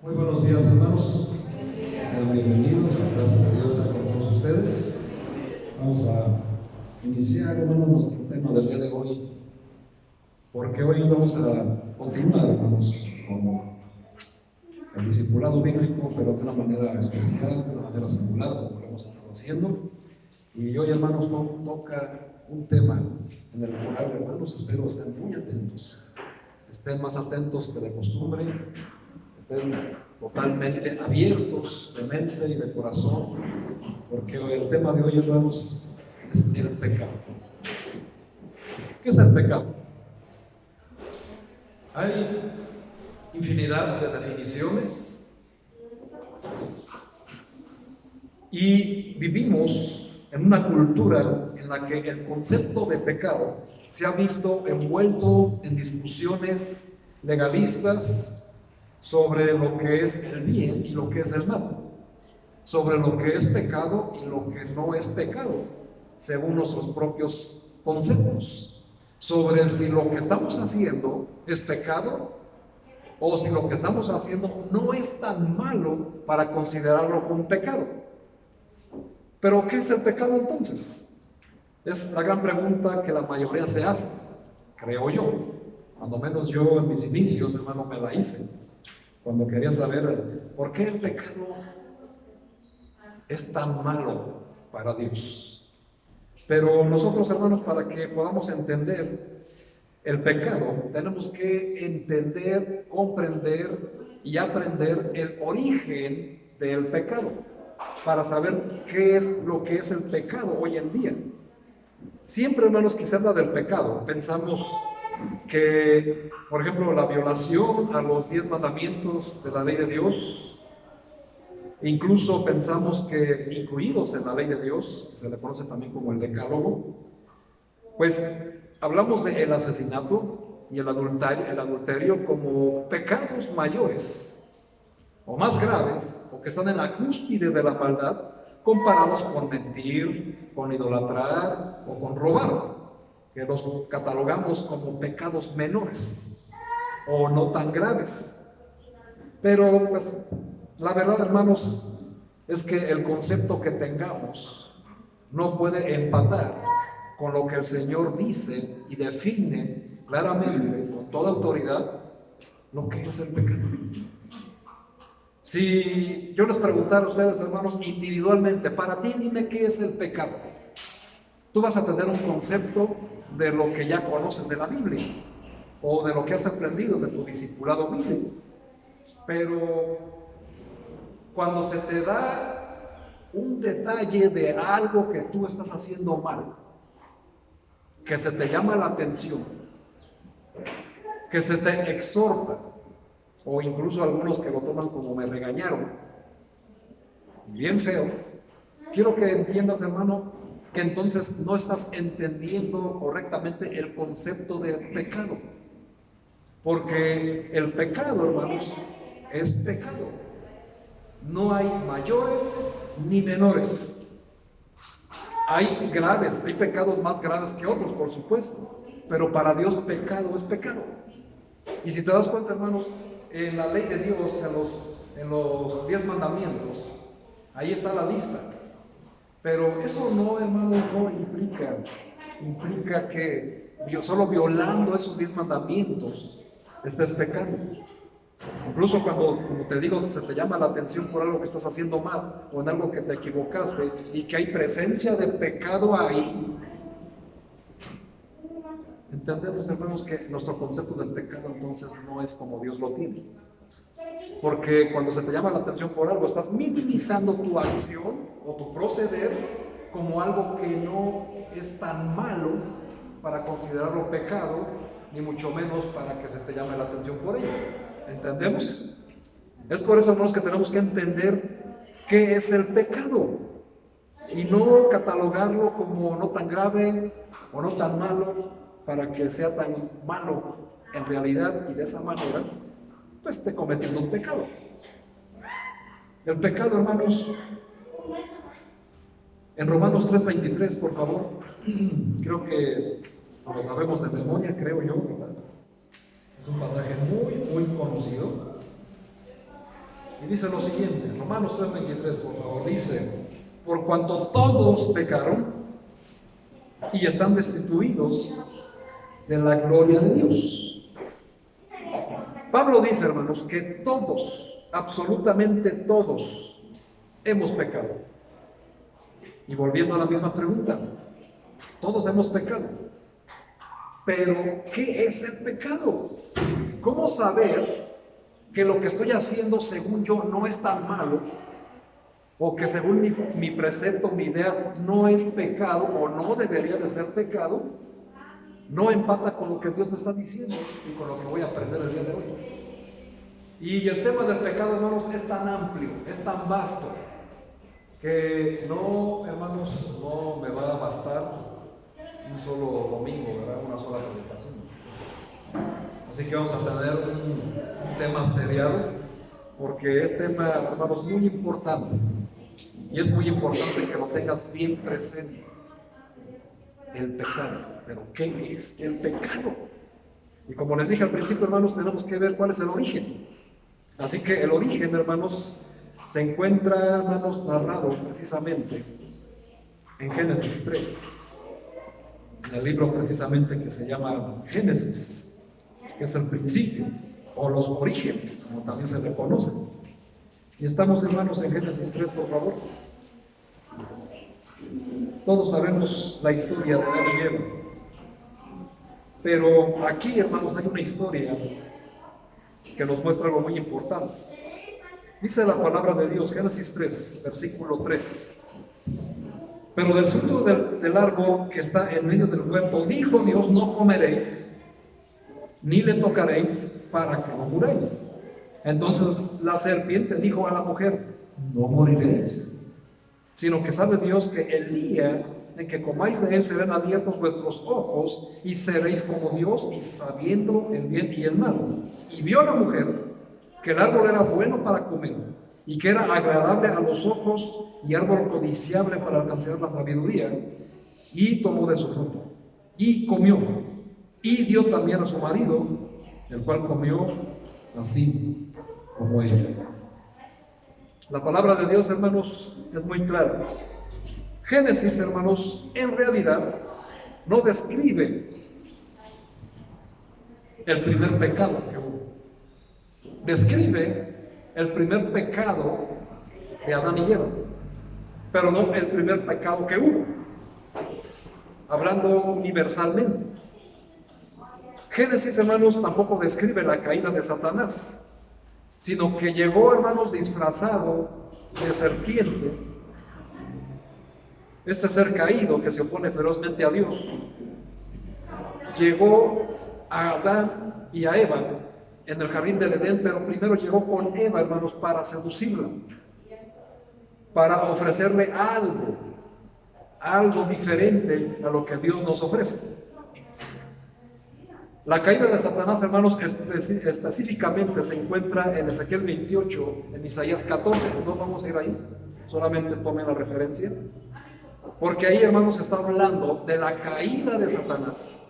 Muy buenos días, hermanos. Sean bienvenidos. Gracias a Dios a todos ustedes. Vamos a iniciar, hermanos, nuestro tema del día de hoy, porque hoy vamos a continuar, hermanos, con el discipulado bíblico, pero de una manera especial, de una manera singular, como lo hemos estado haciendo. Y hoy, hermanos, toca un tema en el cual, hermanos, espero estén muy atentos. Estén más atentos que de costumbre. Estén totalmente abiertos de mente y de corazón, porque el tema de hoy, hermanos, es el pecado. ¿Qué es el pecado? Hay infinidad de definiciones y vivimos en una cultura en la que el concepto de pecado se ha visto envuelto en discusiones legalistas sobre lo que es el bien y lo que es el mal, sobre lo que es pecado y lo que no es pecado, según nuestros propios conceptos, sobre si lo que estamos haciendo es pecado o si lo que estamos haciendo no es tan malo para considerarlo un pecado. Pero ¿qué es el pecado entonces? Es la gran pregunta que la mayoría se hace, creo yo. Cuando menos yo en mis inicios, hermano, me la hice. Cuando quería saber por qué el pecado es tan malo para Dios. Pero nosotros, hermanos, para que podamos entender el pecado, tenemos que entender, comprender y aprender el origen del pecado, para saber qué es lo que es el pecado hoy en día. Siempre, hermanos, que se habla del pecado, pensamos que, por ejemplo, la violación a los 10 mandamientos de la ley de Dios, incluso pensamos que incluidos en la ley de Dios, que se le conoce también como el decálogo, pues hablamos del asesinato y el adulterio como pecados mayores o más graves, o que están en la cúspide de la maldad, comparados con mentir, con idolatrar o con robar, que los catalogamos como pecados menores o no tan graves. Pero pues la verdad, hermanos, es que el concepto que tengamos no puede empatar con lo que el Señor dice y define claramente, con toda autoridad, lo que es el pecado. Si yo les preguntara a ustedes, hermanos, individualmente, para ti dime qué es el pecado, tú vas a tener un concepto de lo que ya conoces de la Biblia o de lo que has aprendido de tu discipulado bíblico. Pero cuando se te da un detalle de algo que tú estás haciendo mal, que se te llama la atención, que se te exhorta, o incluso algunos que lo toman como me regañaron, bien feo, quiero que entiendas, hermano, que entonces no estás entendiendo correctamente el concepto de pecado. Porque el pecado, hermanos, es pecado. No hay mayores ni menores. Hay graves, hay pecados más graves que otros, por supuesto. Pero para Dios pecado es pecado. Y si te das cuenta, hermanos, en la ley de Dios, en los 10 mandamientos, ahí está la lista. Pero eso no, hermano, no implica que solo violando esos 10 mandamientos estés pecando. Incluso cuando, como te digo, se te llama la atención por algo que estás haciendo mal o en algo que te equivocaste y que hay presencia de pecado ahí, entendemos, hermanos, que nuestro concepto del pecado entonces no es como Dios lo tiene. Porque cuando se te llama la atención por algo, estás minimizando tu acción o tu proceder como algo que no es tan malo para considerarlo pecado, ni mucho menos para que se te llame la atención por ello. ¿Entendemos? Es por eso, hermanos, que tenemos que entender qué es el pecado y no catalogarlo como no tan grave o no tan malo para que sea tan malo en realidad, y de esa manera pues esté cometiendo un pecado. El pecado, hermanos, en Romanos 3:23, por favor, creo que lo sabemos de memoria, creo yo, ¿verdad? Es un pasaje muy, muy conocido. Y dice lo siguiente, Romanos 3:23, por favor, dice: por cuanto todos pecaron y están destituidos de la gloria de Dios. Pablo dice, hermanos, que todos, absolutamente todos, hemos pecado. Y volviendo a la misma pregunta, todos hemos pecado. Pero, ¿qué es el pecado? ¿Cómo saber que lo que estoy haciendo según yo no es tan malo? O que según mi precepto, mi idea, no es pecado o no debería de ser pecado, no empata con lo que Dios me está diciendo y con lo que voy a aprender el día de hoy. Y el tema del pecado, hermanos, es tan amplio, es tan vasto, que no, hermanos, no me va a bastar un solo domingo, ¿verdad? Una sola predicación. Así que vamos a tener un tema seriado, porque es tema, hermanos, muy importante. Y es muy importante que lo tengas bien presente. El pecado. Pero ¿qué es el pecado? Y como les dije al principio, hermanos, tenemos que ver cuál es el origen. Así que el origen, hermanos, se encuentra, hermanos, narrado precisamente en Génesis 3. En el libro precisamente que se llama Génesis, que es el principio, o los orígenes, como también se le conoce. Y estamos, hermanos, en Génesis 3, por favor. Todos sabemos la historia de Adán y Eva. Pero aquí, hermanos, hay una historia que nos muestra algo muy importante. Dice la palabra de Dios, Génesis 3, versículo 3. Pero del fruto del árbol que está en medio del huerto, dijo Dios: no comeréis, ni le tocaréis, para que no muráis. Entonces la serpiente dijo a la mujer: no moriréis, sino que sabe Dios que el día en que comáis de él serán abiertos vuestros ojos y seréis como Dios, y sabiendo el bien y el mal. Y vio la mujer que el árbol era bueno para comer y que era agradable a los ojos y árbol codiciable para alcanzar la sabiduría, y tomó de su fruto y comió, y dio también a su marido, el cual comió así como ella. La palabra de Dios, hermanos, es muy clara. Génesis, hermanos, en realidad no describe el primer pecado que hubo. Describe el primer pecado de Adán y Eva, pero no el primer pecado que hubo, hablando universalmente. Génesis, hermanos, tampoco describe la caída de Satanás, sino que llegó, hermanos, disfrazado de serpiente, este ser caído que se opone ferozmente a Dios. Llegó a Adán y a Eva en el jardín del Edén, pero primero llegó con Eva, hermanos, para seducirla, para ofrecerle algo diferente a lo que Dios nos ofrece. La caída de Satanás, hermanos, específicamente se encuentra en Ezequiel 28, en Isaías 14. No vamos a ir ahí, solamente tomen la referencia, porque ahí, hermanos, se está hablando de la caída de Satanás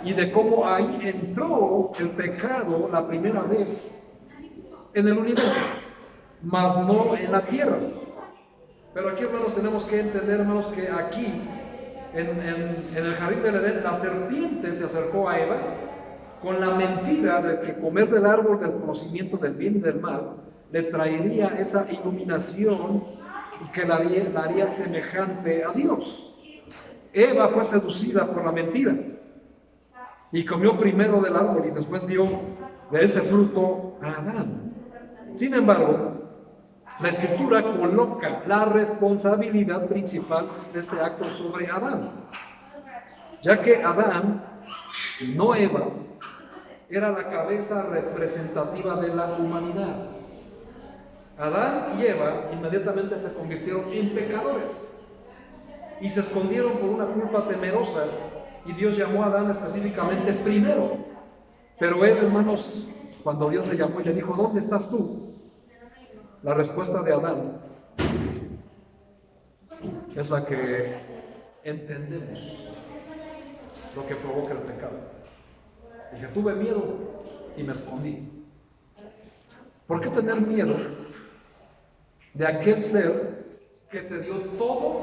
y de cómo ahí entró el pecado la primera vez en el universo, mas no en la tierra. Pero aquí, hermanos, tenemos que entender, hermanos, que aquí en el jardín del Edén, la serpiente se acercó a Eva con la mentira de que comer del árbol del conocimiento del bien y del mal le traería esa iluminación y que la haría semejante a Dios. Eva fue seducida por la mentira y comió primero del árbol y después dio de ese fruto a Adán. Sin embargo, la Escritura coloca la responsabilidad principal de este acto sobre Adán, ya que Adán, y no Eva, era la cabeza representativa de la humanidad. Adán y Eva inmediatamente se convirtieron en pecadores y se escondieron por una culpa temerosa, y Dios llamó a Adán específicamente primero. Pero él, hermanos, cuando Dios le llamó y le dijo: ¿dónde estás tú?, la respuesta de Adán es la que entendemos lo que provoca el pecado. Dije: tuve miedo y me escondí. ¿Por qué tener miedo de aquel ser que te dio todo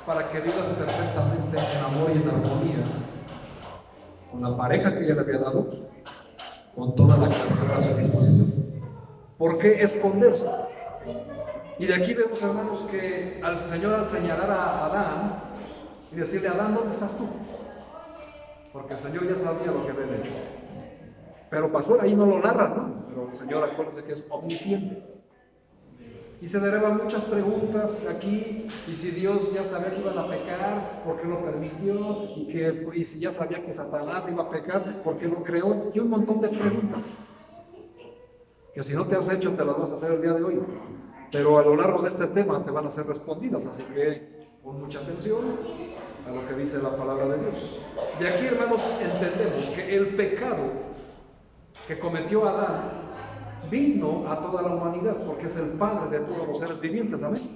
para que vivas perfectamente en amor y en armonía con la pareja que ella le había dado, con toda la creación a su disposición. ¿Por qué esconderse? Y de aquí vemos, hermanos, que al Señor, al señalar a Adán y decirle: Adán, ¿dónde estás tú? Porque el Señor ya sabía lo que habían hecho. Pero pasó, ahí no lo narra, ¿no? Pero el Señor, acuérdense que es omnisciente. Y se derivan muchas preguntas aquí. Y si Dios ya sabía que iban a pecar, ¿por qué lo permitió? Y si ya sabía que Satanás iba a pecar, ¿por qué lo creó? Y un montón de preguntas que si no te has hecho, te las vas a hacer el día de hoy. Pero a lo largo de este tema te van a ser respondidas, así que pon mucha atención a lo que dice la palabra de Dios. De aquí, hermanos, entendemos que el pecado que cometió Adán vino a toda la humanidad, porque es el padre de todos los seres vivientes, amén.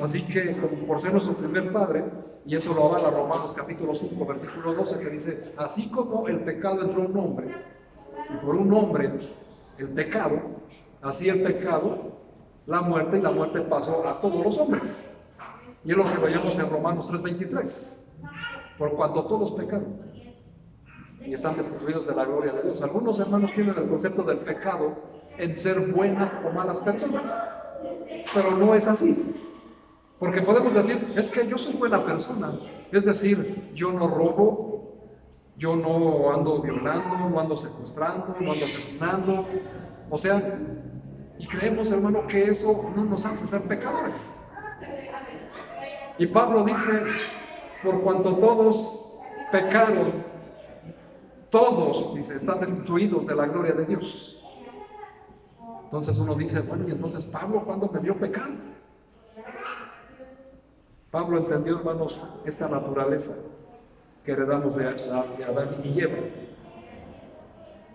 Así que, por ser nuestro primer padre, y eso lo avala Romanos capítulo 5, versículo 12, que dice: así como el pecado entró en un hombre, y por un hombre el pecado, así el pecado, la muerte, y la muerte pasó a todos los hombres. Y es lo que veíamos en Romanos 3:23: por cuanto todos pecaron y están destituidos de la gloria de Dios. Algunos hermanos tienen el concepto del pecado en ser buenas o malas personas, pero no es así. Porque podemos decir: es que yo soy buena persona, es decir, yo no robo, yo no ando violando, no ando secuestrando, no ando asesinando, o sea, y creemos, hermano, que eso no nos hace ser pecadores. Y Pablo dice: por cuanto todos pecaron, todos, dice, están destituidos de la gloria de Dios. Entonces uno dice: bueno, y entonces Pablo, ¿cuándo me vio pecar? Pablo entendió, hermanos, esta naturaleza que heredamos de Adán y Eva.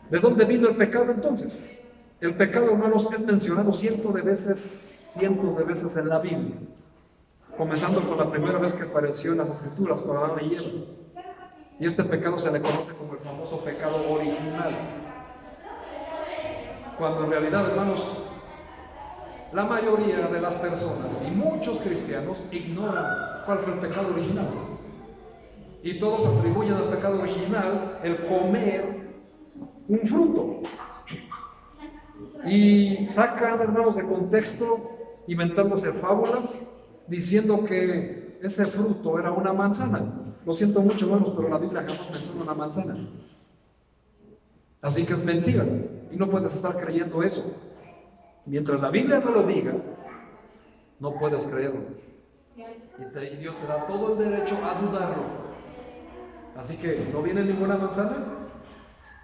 ¿De dónde vino el pecado entonces? El pecado, hermanos, es mencionado cientos de veces en la Biblia, comenzando con la primera vez que apareció en las Escrituras, con Adán y Eva. Y este pecado se le conoce como el famoso pecado original. Cuando en realidad, hermanos, la mayoría de las personas y muchos cristianos ignoran cuál fue el pecado original. Y todos atribuyen al pecado original el comer un fruto. Y sacan, hermanos, de contexto, inventándose fábulas, diciendo que ese fruto era una manzana. Lo siento mucho, hermanos, pero la Biblia jamás menciona una manzana. Así que es mentira, y no puedes estar creyendo eso. Mientras la Biblia no lo diga, no puedes creerlo. Y Dios te da todo el derecho a dudarlo. Así que, ¿no viene ninguna manzana?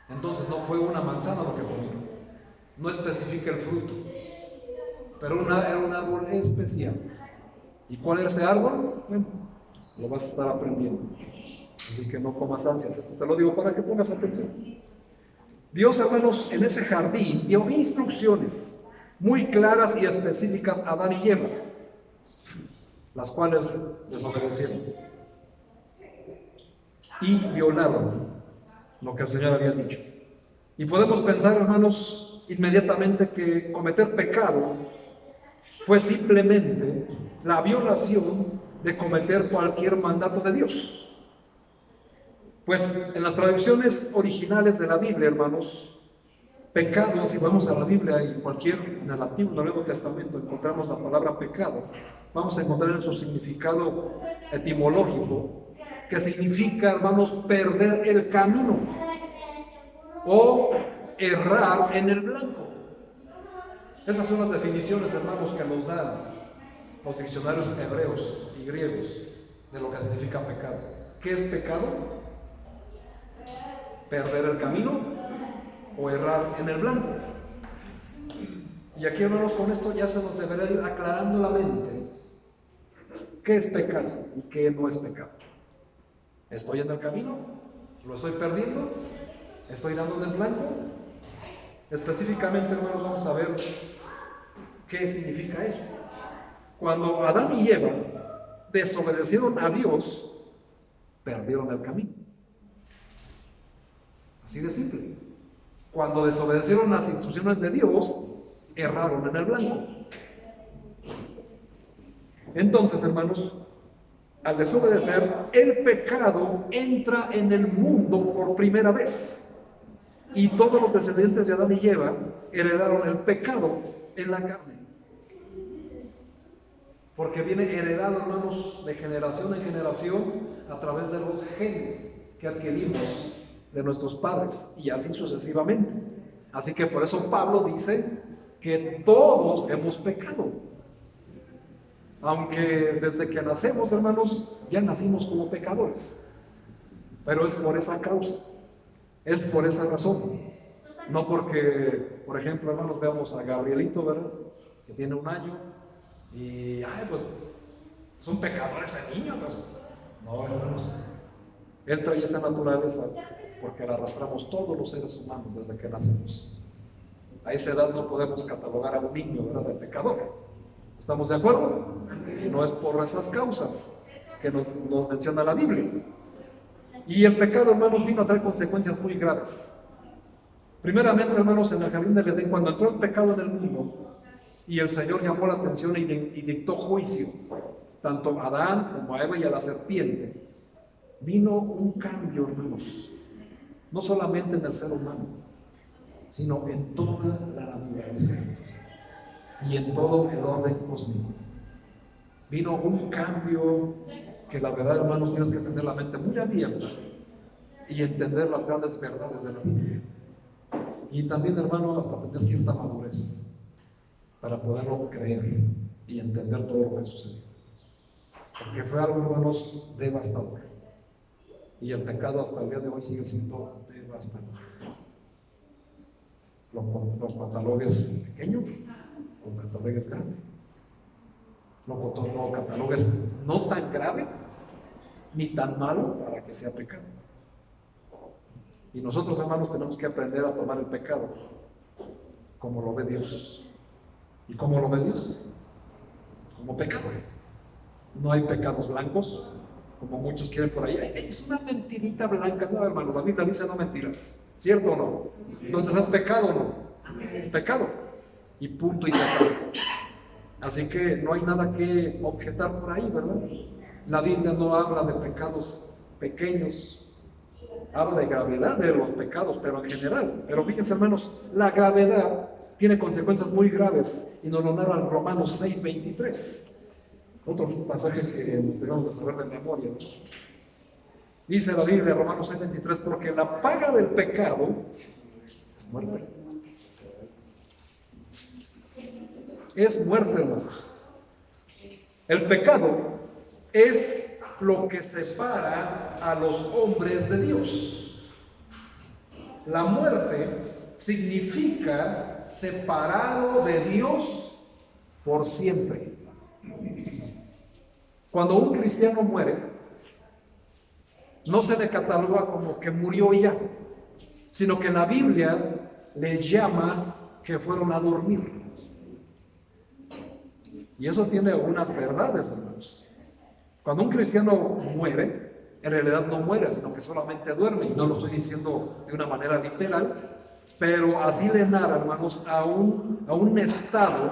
Entonces no fue una manzana lo que comieron. No especifica el fruto, pero era un árbol especial. ¿Y cuál era ese árbol? Bueno, lo vas a estar aprendiendo. Así que no comas ansias. Esto te lo digo para que pongas atención. Dios, hermanos, en ese jardín dio instrucciones muy claras y específicas a Adán y Eva, las cuales desobedecieron y violaron lo que el Señor había dicho. Y podemos pensar, hermanos, inmediatamente que cometer pecado fue simplemente la violación de cometer cualquier mandato de Dios. Pues en las traducciones originales de la Biblia, hermanos, pecado, si vamos a la Biblia y en el Antiguo y el Nuevo Testamento encontramos la palabra pecado, vamos a encontrar en su significado etimológico, que significa, hermanos, perder el camino o errar en el blanco. Esas son las definiciones, hermanos, que nos dan los diccionarios hebreos y griegos de lo que significa pecado. ¿Qué es pecado? Perder el camino o errar en el blanco. Y aquí, hermanos, con esto ya se nos debería ir aclarando la mente qué es pecado y qué no es pecado. ¿Estoy en el camino? ¿Lo estoy perdiendo? ¿Estoy dando en el blanco? Específicamente, hermanos, vamos a ver qué significa eso. Cuando Adán y Eva desobedecieron a Dios, perdieron el camino. Así de simple. Cuando desobedecieron las instrucciones de Dios, erraron en el blanco. Entonces, hermanos, al desobedecer, el pecado entra en el mundo por primera vez. Y todos los descendientes de Adán y Eva heredaron el pecado en la carne. Porque viene heredado, hermanos, de generación en generación a través de los genes que adquirimos de nuestros padres y así sucesivamente. Así que por eso Pablo dice que todos hemos pecado. Aunque desde que nacemos, hermanos, ya nacimos como pecadores. Pero es por esa causa, es por esa razón. No porque, por ejemplo, hermanos, veamos a Gabrielito, ¿verdad? Que tiene 1 año y, pues, es un pecador ese niño, pues. No, hermanos. Él trae esa naturaleza porque la arrastramos todos los seres humanos desde que nacemos. A esa edad no podemos catalogar a un niño, ¿verdad?, de pecador. ¿Estamos de acuerdo? Si no es por esas causas que nos menciona la Biblia. Y el pecado, hermanos, vino a traer consecuencias muy graves. Primeramente, hermanos, en el jardín del Edén, cuando entró el pecado en el mundo y el Señor llamó la atención y dictó juicio, tanto a Adán como a Eva y a la serpiente, vino un cambio, hermanos, no solamente en el ser humano, sino en toda la naturaleza y en todo el orden cósmico. Vino un cambio que la verdad, hermanos, tienes que tener la mente muy abierta y entender las grandes verdades de la Biblia. Y también, hermano, hasta tener cierta madurez para poderlo creer y entender todo lo que sucedió. Porque fue algo, hermanos, devastador. Y el pecado hasta el día de hoy sigue siendo devastador. Lo catalogues pequeño, lo catalogues grande. Lo catalogues no tan grave ni tan malo para que sea pecado. Y nosotros, hermanos, tenemos que aprender a tomar el pecado como lo ve Dios. ¿Y cómo lo ve Dios? Como pecado. No hay pecados blancos, como muchos quieren por ahí. Es una mentirita blanca. No, hermano, la Biblia dice no mentiras. ¿Cierto o no? Entonces, ¿es pecado o no? Es pecado. Y punto y se acabó. Así que no hay nada que objetar por ahí, ¿verdad? La Biblia no habla de pecados pequeños, habla de gravedad de los pecados, pero en general. Pero fíjense, hermanos, la gravedad tiene consecuencias muy graves y nos lo narra en Romanos 6:23. Otro pasaje que nos debemos de saber de memoria, ¿no? Dice la Biblia, Romanos 6:23, porque la paga del pecado es muerte. Es muerte, hermanos. El pecado es lo que separa a los hombres de Dios. La muerte significa separado de Dios por siempre. Cuando un cristiano muere, no se le cataloga como que murió y ya, sino que la Biblia les llama que fueron a dormir. Y eso tiene unas verdades, hermanos. Cuando un cristiano muere, en realidad no muere, sino que solamente duerme. Y no lo estoy diciendo de una manera literal, pero así le narra, hermanos, a un estado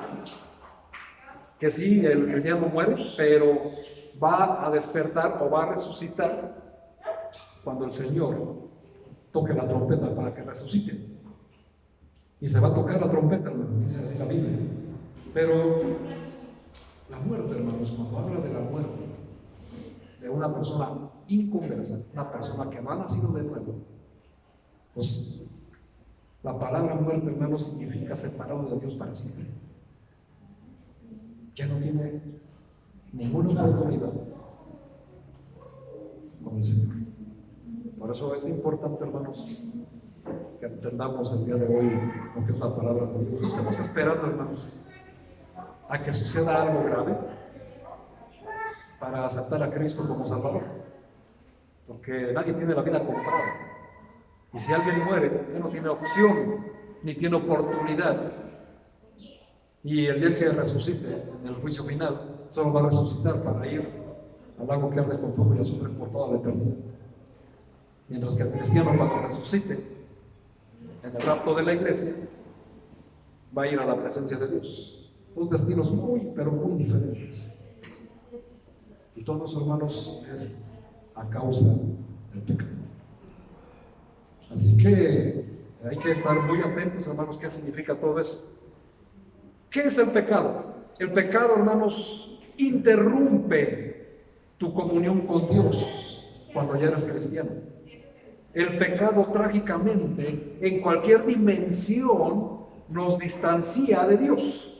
que sí, el cristiano muere, pero va a despertar o va a resucitar cuando el Señor toque la trompeta para que resucite. Y se va a tocar la trompeta, hermanos, dice así la Biblia. Pero la muerte, hermanos, cuando habla de la muerte de una persona inconversa, una persona que no ha nacido de nuevo, pues la palabra muerte, hermanos, significa separado de Dios para siempre. Ya no tiene ninguna oportunidad con el Señor. Por eso es importante, hermanos, que entendamos el día de hoy lo que es la palabra de Dios. No estamos esperando, hermanos, a que suceda algo grave para aceptar a Cristo como Salvador, porque nadie tiene la vida comprada. Y si alguien muere, ya no tiene opción ni tiene oportunidad. Y el día que resucite en el juicio final, solo va a resucitar para ir al lago que arde con fuego y azufre por toda la eternidad. Mientras que el cristiano, cuando resucite en el rapto de la iglesia, va a ir a la presencia de Dios. Dos destinos muy, pero muy diferentes. Y todos, hermanos, es a causa del pecado. Así que hay que estar muy atentos, hermanos, qué significa todo eso. ¿Qué es el pecado? El pecado, hermanos, interrumpe tu comunión con Dios cuando ya eres cristiano. El pecado, trágicamente, en cualquier dimensión, nos distancia de Dios.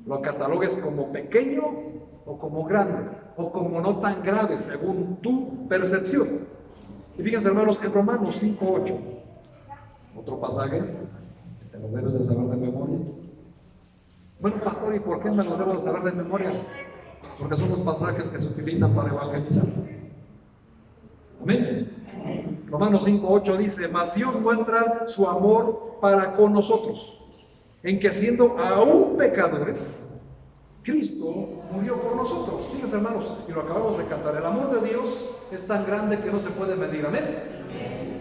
Lo catalogues como pequeño o como grande, o como no tan grave, según tu percepción. Y fíjense, hermanos, en Romanos 5:8, otro pasaje, te lo debes de saber de memoria. Bueno, pastor, ¿y por qué me lo debo de saber de memoria? Porque son los pasajes que se utilizan para evangelizar. Amén. Romanos 5:8 dice: mas Dios muestra su amor para con nosotros, en que siendo aún pecadores, Cristo murió por nosotros. Fíjense, hermanos, y lo acabamos de cantar, el amor de Dios es tan grande que no se puede medir. Amén.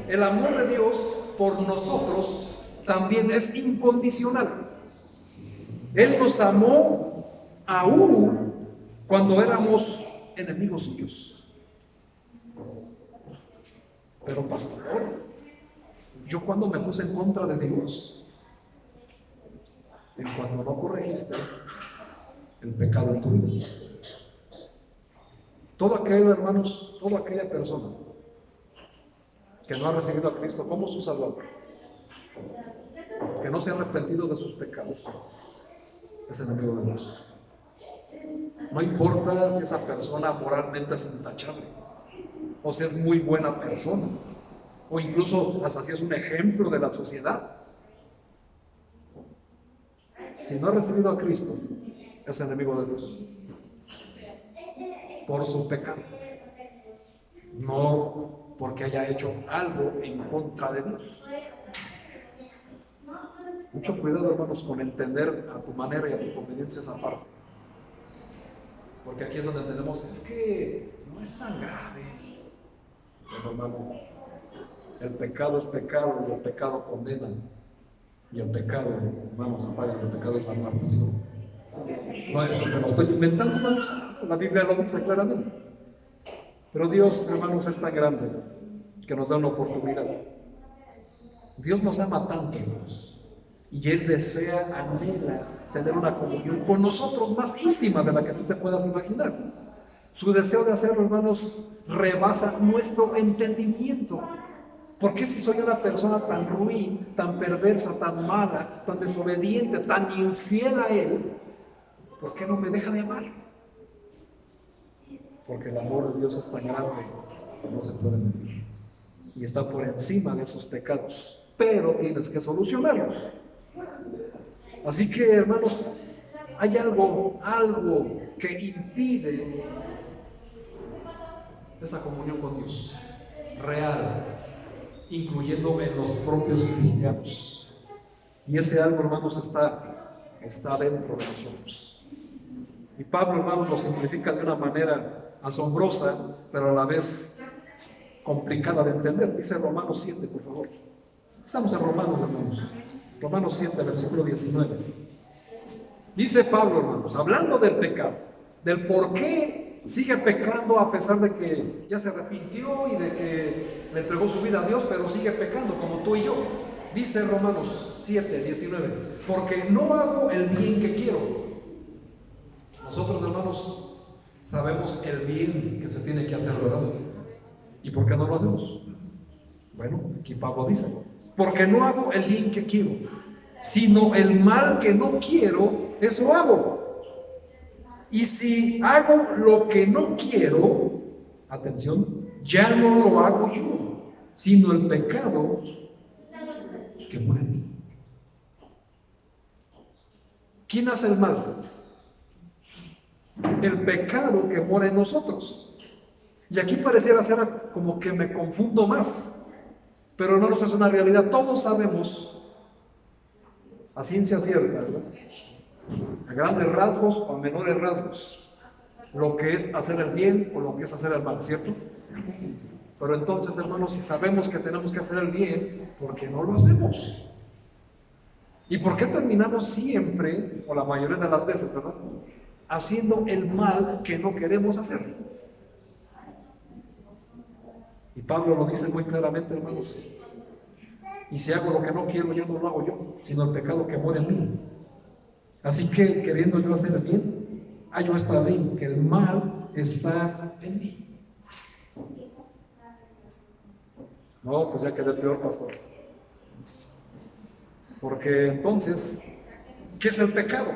El amor de Dios por nosotros también es incondicional. Él nos amó aún cuando éramos enemigos suyos. Pero pastor, yo cuando me puse en contra de Dios, en cuanto no corregiste el pecado en tu vida. Todo aquel, hermanos, toda aquella persona que no ha recibido a Cristo como su Salvador, que no se ha arrepentido de sus pecados, es enemigo de Dios. No importa si esa persona moralmente es intachable, o si es muy buena persona, o incluso hasta si es un ejemplo de la sociedad. Si no ha recibido a Cristo, es enemigo de Dios por su pecado, no porque haya hecho algo en contra de Dios. Mucho cuidado, hermanos, con entender a tu manera y a tu conveniencia esa parte, porque aquí es donde entendemos, es que no es tan grave. Pero, hermano, el pecado es pecado y el pecado condena, y el pecado, hermanos, apaga, el pecado es la muerte, ¿sí? No es que me lo estoy inventando, hermanos, la Biblia lo dice claramente. Pero Dios, hermanos, es tan grande que nos da una oportunidad. Dios nos ama tanto, hermanos, y Él desea, anhela tener una comunión con nosotros más íntima de la que tú te puedas imaginar. Su deseo de hacerlo, hermanos, rebasa nuestro entendimiento. ¿Por qué si soy una persona tan ruin, tan perversa, tan mala, tan desobediente, tan infiel a Él, por qué no me deja de amar? Porque el amor de Dios es tan grande que no se puede medir. Y está por encima de esos pecados. Pero tienes que solucionarlos. Así que, hermanos, hay algo que impide esa comunión con Dios real, incluyendo en los propios cristianos. Y ese algo, hermanos, está dentro de nosotros. Y Pablo, hermanos, lo simplifica de una manera asombrosa, pero a la vez complicada de entender. Dice Romanos 7, por favor. Estamos en Romanos, hermanos. Romanos 7, versículo 19. Dice Pablo, hermanos, hablando del pecado, del por qué sigue pecando a pesar de que ya se arrepintió y de que le entregó su vida a Dios, pero sigue pecando como tú y yo. Dice Romanos 7, 19, porque no hago el bien que quiero. Nosotros, hermanos, sabemos el bien que se tiene que hacer, ¿verdad? ¿Y por qué no lo hacemos? Bueno, aquí Pablo dice, porque no hago el bien que quiero, sino el mal que no quiero, eso hago. Y si hago lo que no quiero, atención, ya no lo hago yo, sino el pecado que mora en mí. ¿Quién hace el mal? El pecado que mora en nosotros. Y aquí pareciera ser como que me confundo más, pero no nos es una realidad. Todos sabemos, a ciencia cierta, ¿verdad?, a grandes rasgos o a menores rasgos, lo que es hacer el bien o lo que es hacer el mal, ¿cierto? Pero entonces, hermanos, si sabemos que tenemos que hacer el bien, ¿por qué no lo hacemos? ¿Y por qué terminamos siempre, o la mayoría de las veces, ¿verdad?, haciendo el mal que no queremos hacer. Y Pablo lo dice muy claramente, hermanos. Y si hago lo que no quiero, ya no lo hago yo, sino el pecado que mora en mí. Así que, queriendo yo hacer el bien, hallo esta ley, que el mal está en mí. No, pues ya quedé peor, pastor. Porque entonces, ¿qué es el pecado?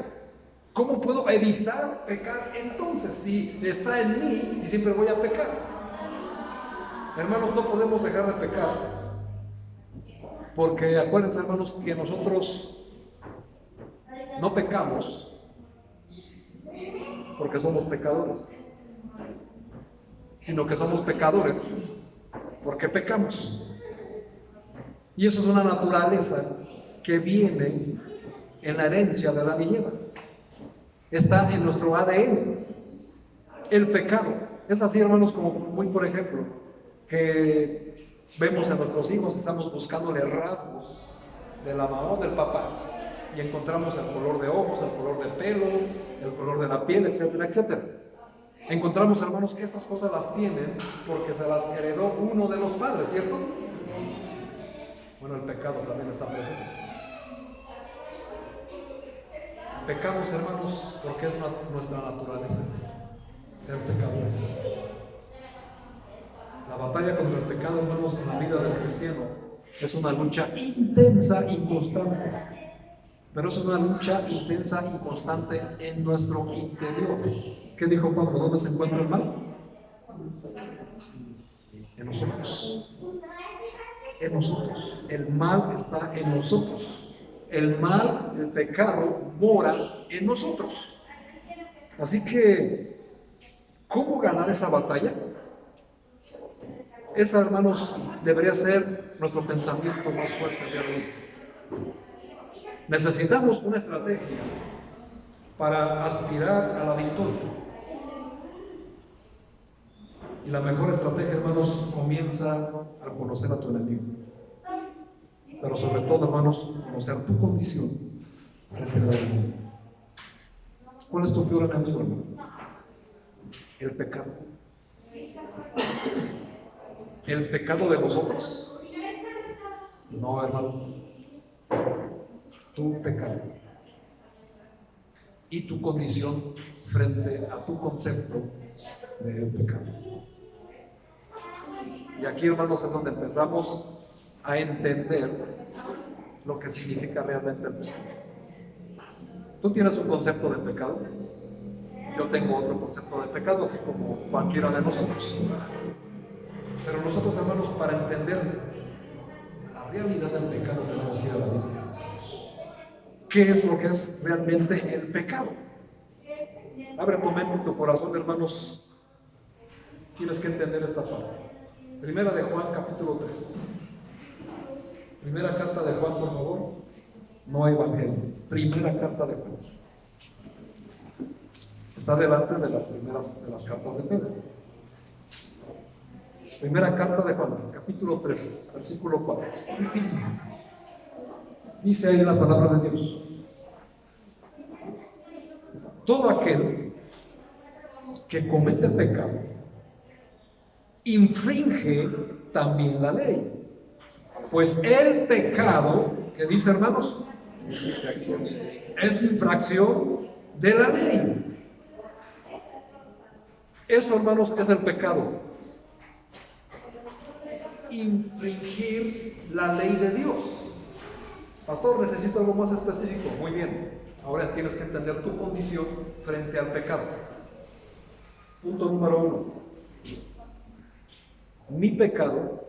¿Cómo puedo evitar pecar entonces si está en mí y siempre voy a pecar? Hermanos, no podemos dejar de pecar, porque acuérdense, hermanos, que nosotros no pecamos porque somos pecadores, sino que somos pecadores porque pecamos. Y eso es una naturaleza que viene en la herencia de Adán y Eva. Está en nuestro ADN, el pecado. Es así, hermanos, como muy por ejemplo, que vemos a nuestros hijos, estamos buscándole rasgos de la mamá o del papá, y encontramos el color de ojos, el color de pelo, el color de la piel, etcétera, etcétera. Encontramos, hermanos, que estas cosas las tienen porque se las heredó uno de los padres, ¿cierto? Bueno, el pecado también está presente. Pecamos, hermanos, porque es nuestra naturaleza ser pecadores. La batalla contra el pecado, hermanos, en la vida del cristiano es una lucha intensa y constante. Pero es una lucha intensa y constante en nuestro interior. ¿Qué dijo Pablo? ¿Dónde se encuentra el mal? En nosotros. En nosotros. El mal está en nosotros. El mal, el pecado, mora en nosotros. Así que, ¿cómo ganar esa batalla? Esa, hermanos, debería ser nuestro pensamiento más fuerte de hoy. Necesitamos una estrategia para aspirar a la victoria. Y la mejor estrategia, hermanos, comienza al conocer a tu enemigo. Pero sobre todo, hermanos, conocer tu condición frente al enemigo. ¿Cuál es tu peor enemigo, hermano? El pecado. ¿El pecado de vosotros? No, hermano. Tu pecado. Y tu condición frente a tu concepto del pecado. Y aquí, hermanos, es donde empezamos a entender lo que significa realmente el pecado. Tú tienes un concepto de pecado, yo tengo otro concepto de pecado, así como cualquiera de nosotros. Pero nosotros, hermanos, para entender la realidad del pecado tenemos que ir a la Biblia. ¿Qué es lo que es realmente el pecado? Abre tu mente y tu corazón, hermanos. Tienes que entender esta parte. Primera de Juan, capítulo 3. Primera carta de Juan, por favor. No hay evangelio. Primera carta de Juan. Está delante de las cartas de Pedro. Primera carta de Juan, capítulo 3, versículo 4. Dice ahí la palabra de Dios: todo aquel que comete pecado infringe también la ley. Pues el pecado, ¿qué dice, hermanos? Es infracción de la ley. Eso, hermanos, es el pecado. Infringir la ley de Dios. Pastor, necesito algo más específico. Muy bien. Ahora tienes que entender tu condición frente al pecado. Punto número 1. Mi pecado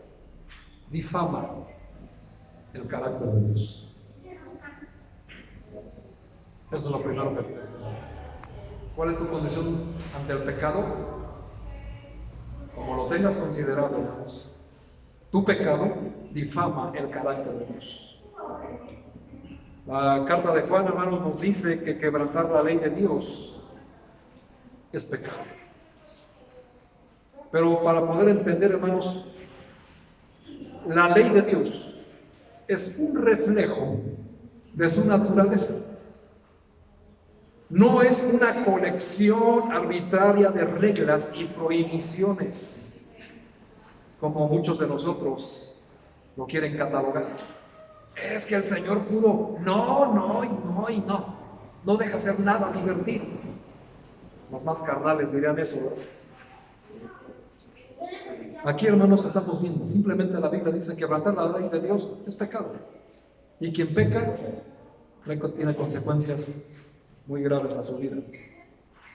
difama el carácter de Dios. Eso es lo primero que tienes que saber. ¿Cuál es tu condición ante el pecado? Como lo tengas considerado, hermanos, tu pecado difama el carácter de Dios. La carta de Juan, hermanos, nos dice que quebrantar la ley de Dios es pecado. Pero para poder entender, hermanos, la ley de Dios es un reflejo de su naturaleza. No es una colección arbitraria de reglas y prohibiciones, como muchos de nosotros lo quieren catalogar. Es que el Señor pudo, no, y no, y no. No deja hacer nada divertido. Los más carnales dirían eso, ¿verdad? Aquí, hermanos, estamos viendo, simplemente la Biblia dice que quebrantar la ley de Dios es pecado. Y quien peca, tiene consecuencias muy graves a su vida,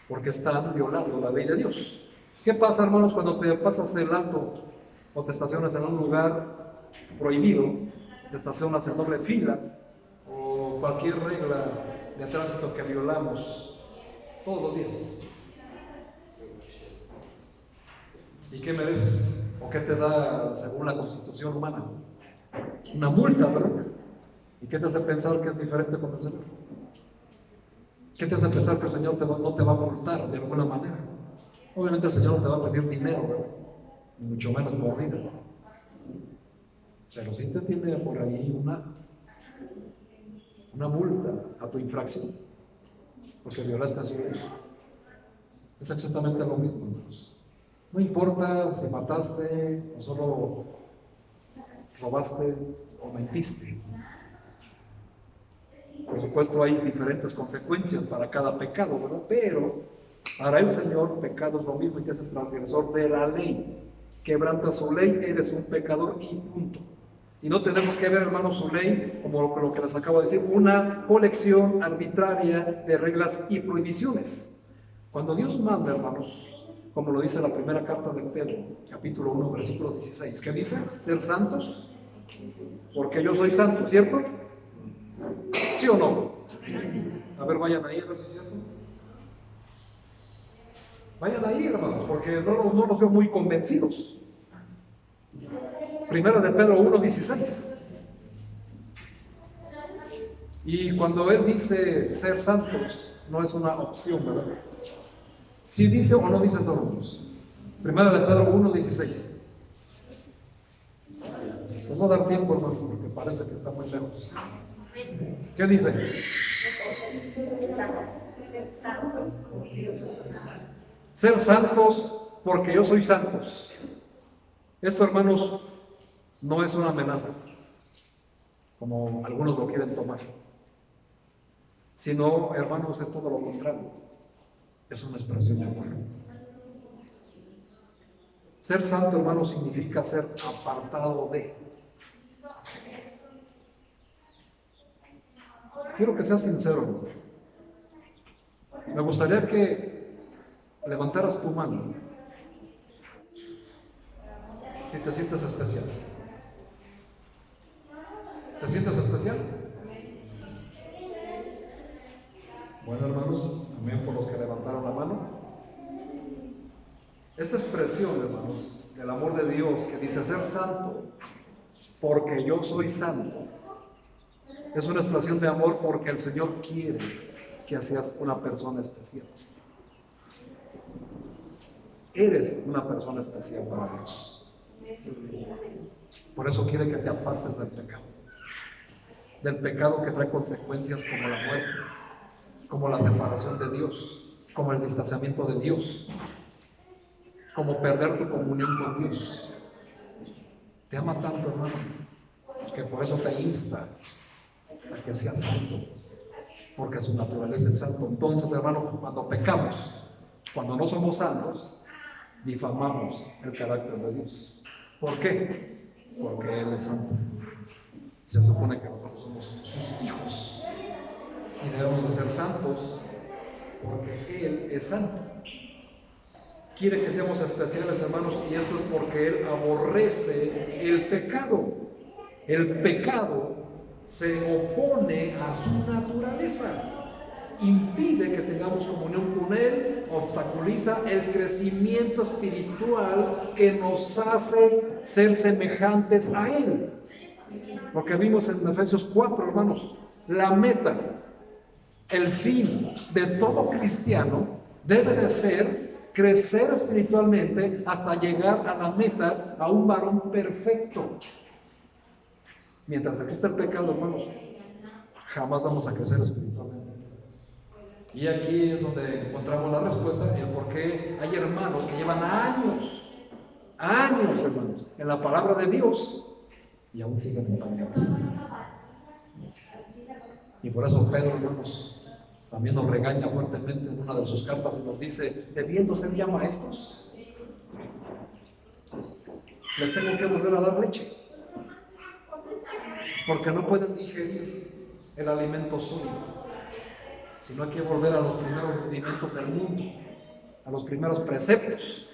porque están violando la ley de Dios. ¿Qué pasa, hermanos, cuando te pasas el alto o te estacionas en un lugar prohibido, te estacionas en doble fila o cualquier regla de tránsito que violamos todos los días? ¿Y qué mereces? ¿O qué te da según la Constitución humana? Una multa, ¿verdad? ¿Y qué te hace pensar que es diferente con el Señor? ¿Qué te hace pensar que el Señor no te va a multar de alguna manera? Obviamente el Señor no te va a pedir dinero, ¿verdad? Ni mucho menos mordida. Pero sí te tiene por ahí una multa a tu infracción, porque violaste a su ley. Es exactamente lo mismo, hermanos. No importa si mataste o solo robaste o mentiste. Por supuesto hay diferentes consecuencias para cada pecado, ¿verdad? Pero para el Señor pecado es lo mismo y te haces transgresor de la ley. Quebrantas su ley, eres un pecador y punto. Y no tenemos que ver, hermanos, su ley, como lo que les acabo de decir, una colección arbitraria de reglas y prohibiciones. Cuando Dios manda, hermanos, como lo dice la primera carta de Pedro, capítulo 1, versículo 16, ¿qué dice? Ser santos, porque yo soy santo, ¿cierto? ¿Sí o no? A ver, vayan ahí, a ver si es cierto. Vayan ahí, hermanos, porque no los veo muy convencidos. Primera de Pedro 1, 16. Y cuando él dice ser santos, no es una opción, ¿verdad? Si dice o no dice todos. Primera de Pedro 1, 16. Les voy a dar tiempo, hermano, porque parece que está muy lejos. ¿Qué dice? Ser santos porque yo soy santos. Esto, hermanos, no es una amenaza, como algunos lo quieren tomar, sino, hermanos, es todo lo contrario. Es una expresión de amor. Ser santo, hermanos, significa ser apartado de. Quiero que seas sincero. Me gustaría que levantaras tu mano si te sientes especial. ¿Te sientes especial? Bueno, hermanos, también por los que levantaron la mano. Esta expresión, hermanos, del amor de Dios que dice ser santo porque yo soy santo, es una expresión de amor porque el Señor quiere que seas una persona especial. Eres una persona especial para Dios. Por eso quiere que te apartes del pecado que trae consecuencias como la muerte, como la separación de Dios, como el distanciamiento de Dios, como perder tu comunión con Dios. Te ama tanto, hermano, que por eso te insta a que seas santo, porque su naturaleza es santo. Entonces, hermano, cuando pecamos, cuando no somos santos, difamamos el carácter de Dios. ¿Por qué? Porque Él es santo. Se supone que nosotros somos sus hijos y debemos de ser santos porque Él es santo. Quiere que seamos especiales, hermanos, y esto es porque Él aborrece el pecado. El pecado se opone a su naturaleza, impide que tengamos comunión con Él, obstaculiza el crecimiento espiritual que nos hace ser semejantes a Él. Lo que vimos en Efesios 4, hermanos, la meta, el fin de todo cristiano debe de ser crecer espiritualmente hasta llegar a la meta, a un varón perfecto. Mientras exista el pecado, hermanos, jamás vamos a crecer espiritualmente. Y aquí es donde encontramos la respuesta, el por qué hay hermanos que llevan años, hermanos, en la palabra de Dios y aún siguen en pecadores. Y por eso Pedro, hermanos, también nos regaña fuertemente en una de sus cartas y nos dice, debiendo ser ya maestros, les tengo que volver a dar leche, porque no pueden digerir el alimento sólido, sino hay que volver a los primeros rudimentos del mundo, a los primeros preceptos.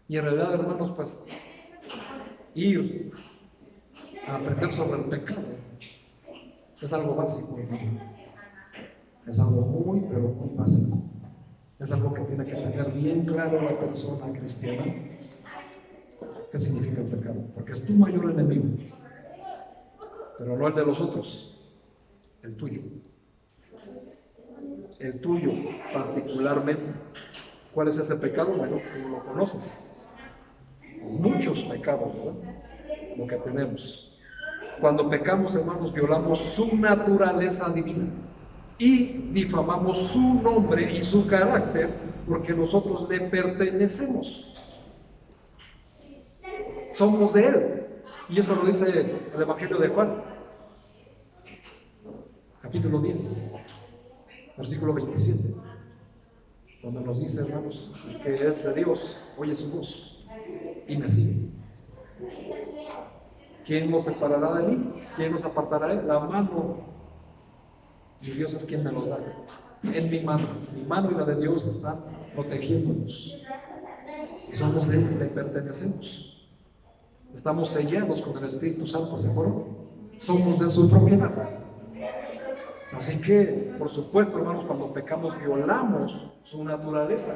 Y en realidad, hermanos, pues ir a aprender sobre el pecado es algo básico, hermano. Es algo muy, pero muy básico. Es algo que tiene que tener bien claro la persona cristiana. ¿Qué significa el pecado? Porque es tu mayor enemigo, pero no el de los otros, el tuyo. El tuyo particularmente. ¿Cuál es ese pecado? Bueno, tú lo conoces. Muchos pecados, ¿verdad? Lo que tenemos. Cuando pecamos, hermanos, violamos su naturaleza divina y difamamos su nombre y su carácter porque nosotros le pertenecemos. Somos de Él. Y eso lo dice el Evangelio de Juan, capítulo 10, versículo 27, donde nos dice, hermanos, que es de Dios, oye su voz y me sigue. ¿Quién nos separará de mí? ¿Quién nos apartará de él? La mano de Dios es quien me los da. En mi mano y la de Dios están protegiéndonos. Somos de Él, le pertenecemos. Estamos sellados con el Espíritu Santo, ¿se acuerdan? Somos de su propiedad. Así que, por supuesto, hermanos, cuando pecamos violamos su naturaleza.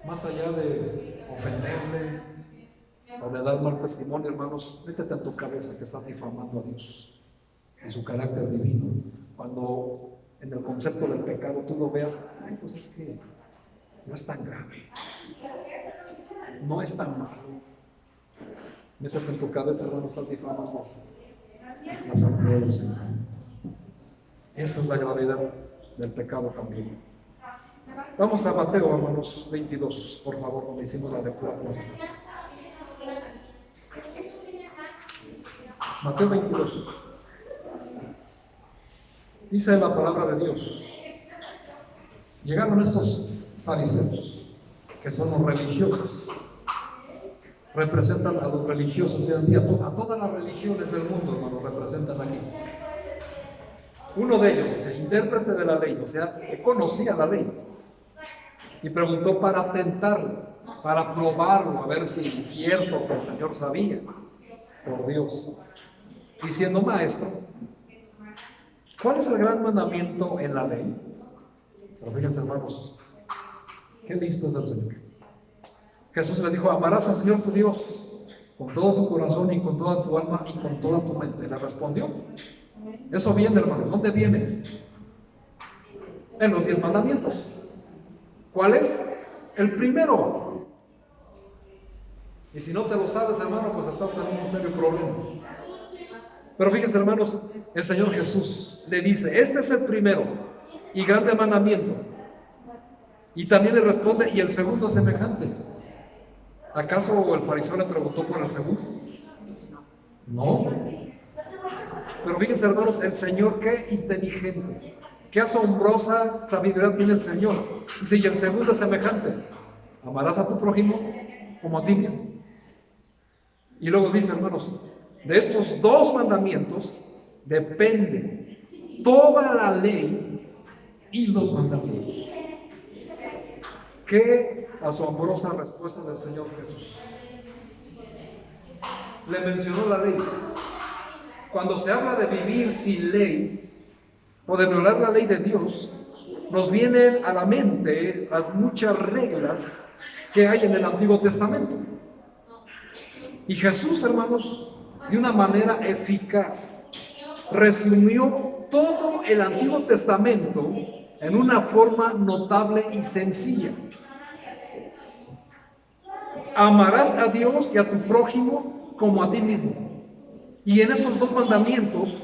Más allá de ofenderle o de dar mal testimonio, hermanos, métete en tu cabeza que estás difamando a Dios en su carácter divino. Cuando en el concepto del pecado tú lo veas, ay, pues es que no es tan grave, no es tan malo. Métete en tu cabeza, hermano, estás difamando la santidad del Señor. Esa es la gravedad del pecado también. Vamos a Mateo, hermanos, 22, por favor, donde hicimos la lectura principal. Mateo 22. Dice la palabra de Dios. Llegaron estos fariseos, que son los religiosos. Representan a los religiosos de hoy en día, a todas las religiones del mundo, hermanos, representan aquí. Uno de ellos es el intérprete de la ley, o sea, que conocía la ley, y preguntó para tentarlo, para probarlo, a ver si es cierto que el Señor sabía, por Dios, diciendo: maestro, ¿cuál es el gran mandamiento en la ley? Pero fíjense, hermanos, qué listo es el Señor. Jesús le dijo: amarás al Señor tu Dios con todo tu corazón y con toda tu alma y con toda tu mente. Le respondió. Eso viene, hermanos. ¿Dónde viene? En los 10 mandamientos. ¿Cuál es? El primero. Y si no te lo sabes, hermano, pues estás en un serio problema. Pero fíjense, hermanos, el Señor Jesús le dice: este es el primero y grande mandamiento. Y también le responde: y el segundo es semejante. ¿Acaso el fariseo le preguntó por el segundo? No. Pero fíjense, hermanos, el Señor, qué inteligente, qué asombrosa sabiduría tiene el Señor. Dice: y el segundo es semejante: amarás a tu prójimo como a ti mismo. Y luego dice, hermanos, de estos 2 mandamientos depende toda la ley y los mandamientos. Qué asombrosa respuesta del Señor Jesús. Le mencionó la ley. Cuando se habla de vivir sin ley o de violar la ley de Dios, nos vienen a la mente las muchas reglas que hay en el Antiguo Testamento. Y Jesús, hermanos, de una manera eficaz, resumió todo el Antiguo Testamento en una forma notable y sencilla. Amarás a Dios y a tu prójimo como a ti mismo. Y en esos 2 mandamientos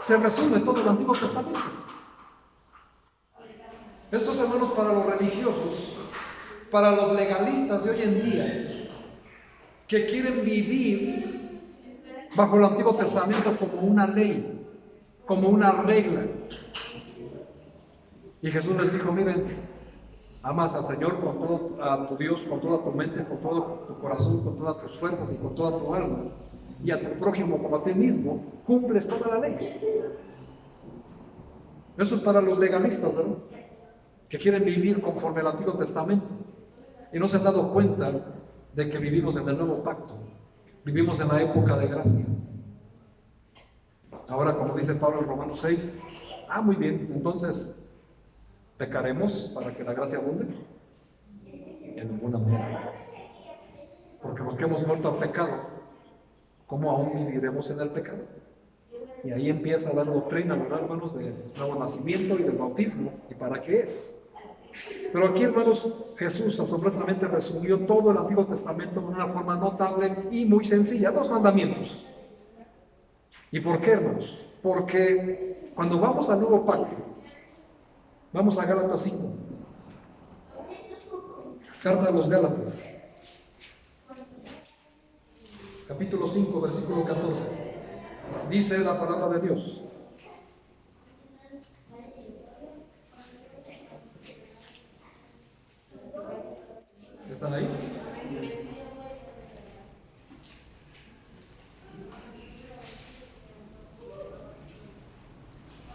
se resume todo el Antiguo Testamento. Estos hermanos, para los religiosos, para los legalistas de hoy en día, que quieren vivir bajo el Antiguo Testamento como una ley, como una regla. Y Jesús les dijo, miren, amas al Señor con todo, a tu Dios con toda tu mente, con todo tu corazón, con todas tus fuerzas y con toda tu alma, y a tu prójimo como a ti mismo, cumples toda la ley. Eso es para los legalistas, ¿verdad? Que quieren vivir conforme al Antiguo Testamento y no se han dado cuenta de que vivimos en el nuevo pacto, vivimos en la época de gracia. Ahora, como dice Pablo en Romanos 6, muy bien, entonces, ¿pecaremos para que la gracia abunde? En ninguna manera. Porque los que hemos muerto al pecado, ¿cómo aún viviremos en el pecado? Y ahí empieza la doctrina, ¿verdad, hermanos? Del nuevo nacimiento y del bautismo. ¿Y para qué es? Pero aquí, hermanos, Jesús asombrosamente resumió todo el Antiguo Testamento de una forma notable y muy sencilla. 2 mandamientos. ¿Y por qué, hermanos? Porque cuando vamos al nuevo pacto, vamos a Gálatas 5. Carta a los Gálatas. Capítulo 5, versículo 14. Dice la palabra de Dios. ¿Están ahí?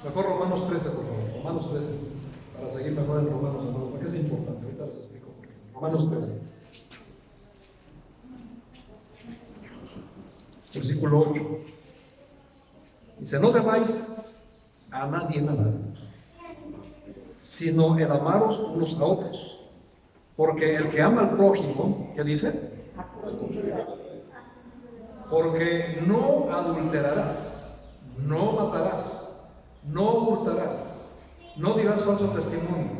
Mejor Romanos 13, por favor. Romanos 13. Para seguir mejor en Romanos, hermanos, porque es importante. Ahorita les explico por qué. Romanos 13. Versículo 8. Dice, no debáis a nadie nada, sino el amaros unos a otros. Porque el que ama al prójimo, ¿qué dice? Porque no adulterarás, no matarás, no hurtarás, no dirás falso testimonio,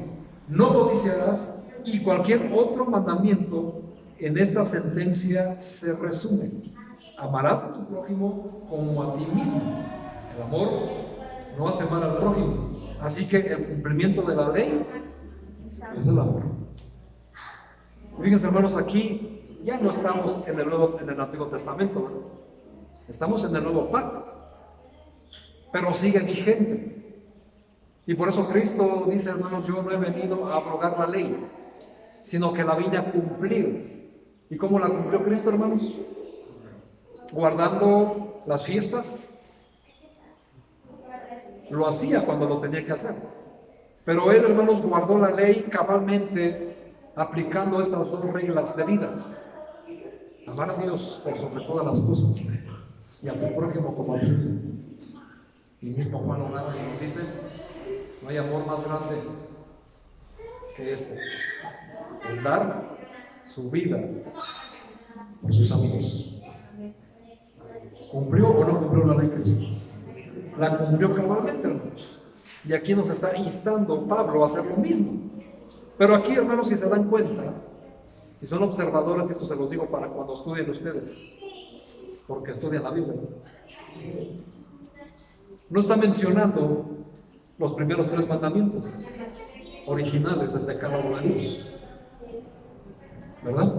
no codiciarás, y cualquier otro mandamiento en esta sentencia se resume. Amarás a tu prójimo como a ti mismo. El amor no hace mal al prójimo. Así que el cumplimiento de la ley es el amor. Fíjense, hermanos, aquí ya no estamos en el Antiguo Testamento, ¿no? Estamos en el nuevo pacto, pero sigue vigente. Y por eso Cristo dice, hermanos, yo no he venido a abrogar la ley, sino que la vine a cumplir. ¿Y cómo la cumplió Cristo, hermanos? Guardando las fiestas. Lo hacía cuando lo tenía que hacer. Pero él, hermanos, guardó la ley cabalmente, aplicando estas 2 reglas de vida. Amar a Dios por sobre todas las cosas y a tu prójimo como a ti mismo. Y mismo Juan oraba y nos dice, no hay amor más grande que este, el dar su vida por sus amigos. ¿Cumplió o no cumplió la ley Cristo? La cumplió cabalmente, hermanos. Y aquí nos está instando Pablo a hacer lo mismo. Pero aquí, hermanos, si se dan cuenta, si son observadores, esto se los digo para cuando estudien ustedes, porque estudian la Biblia, no está mencionando los primeros 3 mandamientos originales del decálogo de Dios, ¿verdad?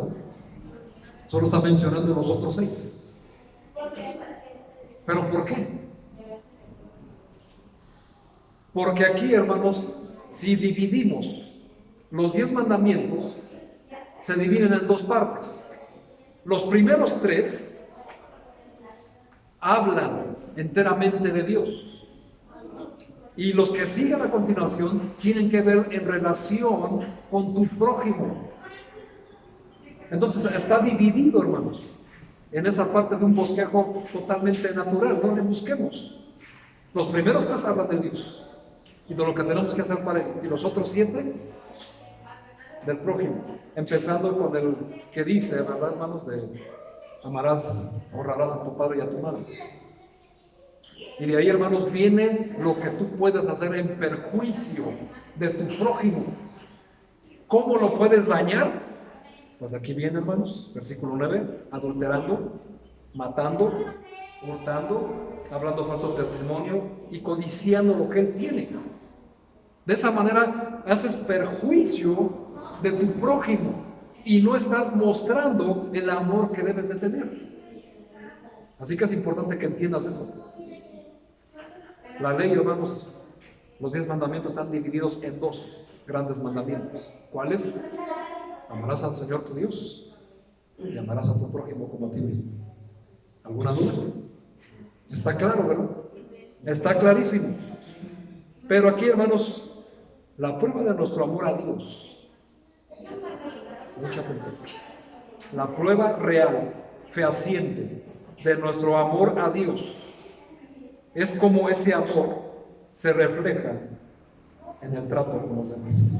Solo está mencionando los otros 6. ¿Pero por qué? Porque aquí, hermanos, si dividimos los 10 mandamientos, se dividen en 2 partes. Los primeros 3 hablan enteramente de Dios. Y los que siguen a continuación tienen que ver en relación con tu prójimo. Entonces está dividido, hermanos, en esa parte de un bosquejo totalmente natural. No le busquemos. Los primeros 3 hablan de Dios y de lo que tenemos que hacer para él. Y los otros 7 del prójimo, empezando con el que dice, ¿verdad, hermanos? De amarás, honrarás a tu padre y a tu madre. Y de ahí, hermanos, viene lo que tú puedes hacer en perjuicio de tu prójimo. ¿Cómo lo puedes dañar? Pues aquí viene, hermanos, versículo 9, adulterando, matando, hurtando, hablando falso testimonio y codiciando lo que él tiene. De esa manera haces perjuicio de tu prójimo y no estás mostrando el amor que debes de tener. Así que es importante que entiendas eso. La ley, hermanos, los 10 mandamientos están divididos en 2 grandes mandamientos. ¿Cuáles? Amarás al Señor tu Dios y amarás a tu prójimo como a ti mismo. ¿Alguna duda? Está claro, ¿verdad? Está clarísimo. Pero aquí, hermanos, la prueba de nuestro amor a Dios, mucha atención, la prueba real, fehaciente de nuestro amor a Dios es como ese amor se refleja en el trato con los demás.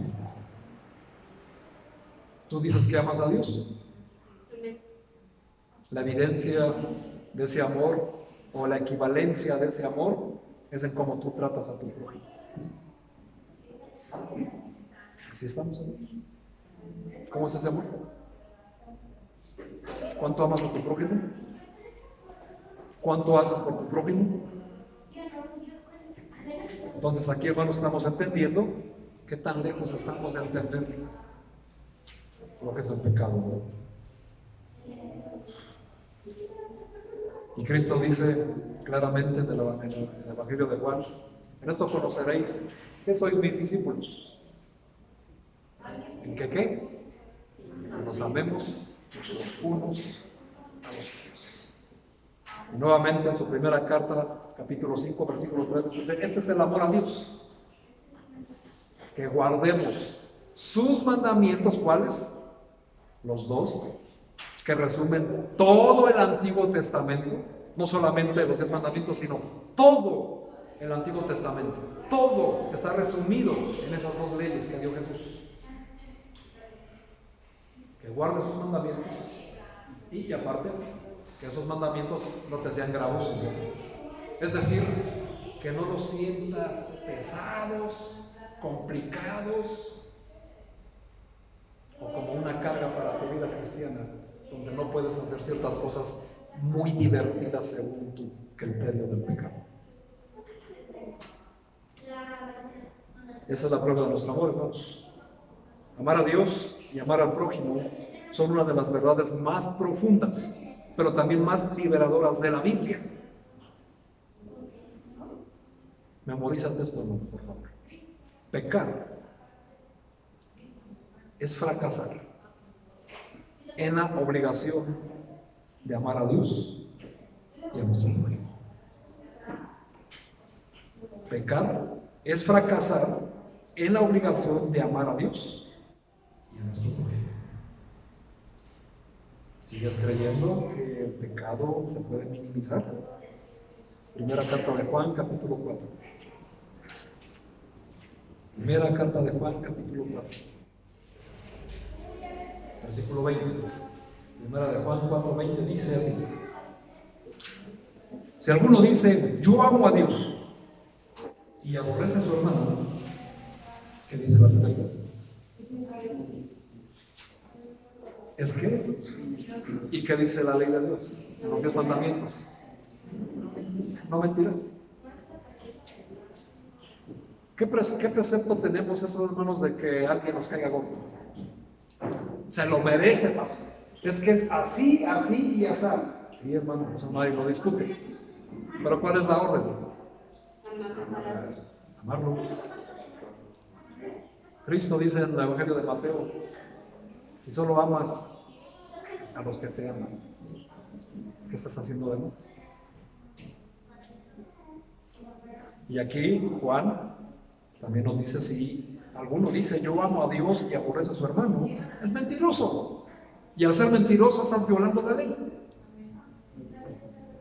¿Tú dices que amas a Dios? La evidencia de ese amor o la equivalencia de ese amor es en cómo tú tratas a tu prójimo. Así estamos, hermanos. ¿Cómo es ese amor? ¿Cuánto amas a tu prójimo? ¿Cuánto haces por tu prójimo? Entonces aquí, hermanos, estamos entendiendo qué tan lejos estamos de entender lo que es el pecado, ¿no? Y Cristo dice claramente en el Evangelio de Juan: en esto conoceréis que sois mis discípulos. ¿En qué qué? Nos amemos los unos a los otros. Y nuevamente en su primera carta, capítulo 5, versículo 3, dice: este es el amor a Dios, que guardemos sus mandamientos. ¿Cuáles? Los 2, que resumen todo el Antiguo Testamento, no solamente los 10 mandamientos, sino todo el Antiguo Testamento. Todo está resumido en esas 2 leyes que dio Jesús. Que guarde sus mandamientos y aparte que esos mandamientos no te sean gravosos. Es decir, que no los sientas pesados, complicados o como una carga para tu vida cristiana, donde no puedes hacer ciertas cosas muy divertidas según tu criterio del pecado. Esa es la prueba de nuestro amor, hermanos. Amar a Dios y amar al prójimo son una de las verdades más profundas, pero también más liberadoras de la Biblia. Memorízate esto, hermano, por favor. Pecar es fracasar en la obligación de amar a Dios y a nuestro prójimo. Pecar es fracasar en la obligación de amar a Dios y a nuestro prójimo. ¿Sigues creyendo que el pecado se puede minimizar? Primera carta de Juan, capítulo 4. Primera carta de Juan, capítulo 4. Versículo 20. Primera de Juan 4:20 dice así: si alguno dice yo amo a Dios y aborrece a su hermano, ¿qué dice la Biblia? ¿Es qué? ¿Y qué dice la ley de Dios en los 10 mandamientos? No mentirás. ¿Qué precepto tenemos esos hermanos de que alguien nos caiga gordo? Se lo merece, pastor. Es que es así, así y así. Sí, hermano, eso nadie lo discute. Pero ¿cuál es la orden? Amarlo. Cristo dice en el Evangelio de Mateo: si solo amas a los que te aman, ¿qué estás haciendo de más? Y aquí Juan también nos dice: si alguno dice yo amo a Dios y aborrece a su hermano, es mentiroso. Y al ser mentiroso estás violando la ley.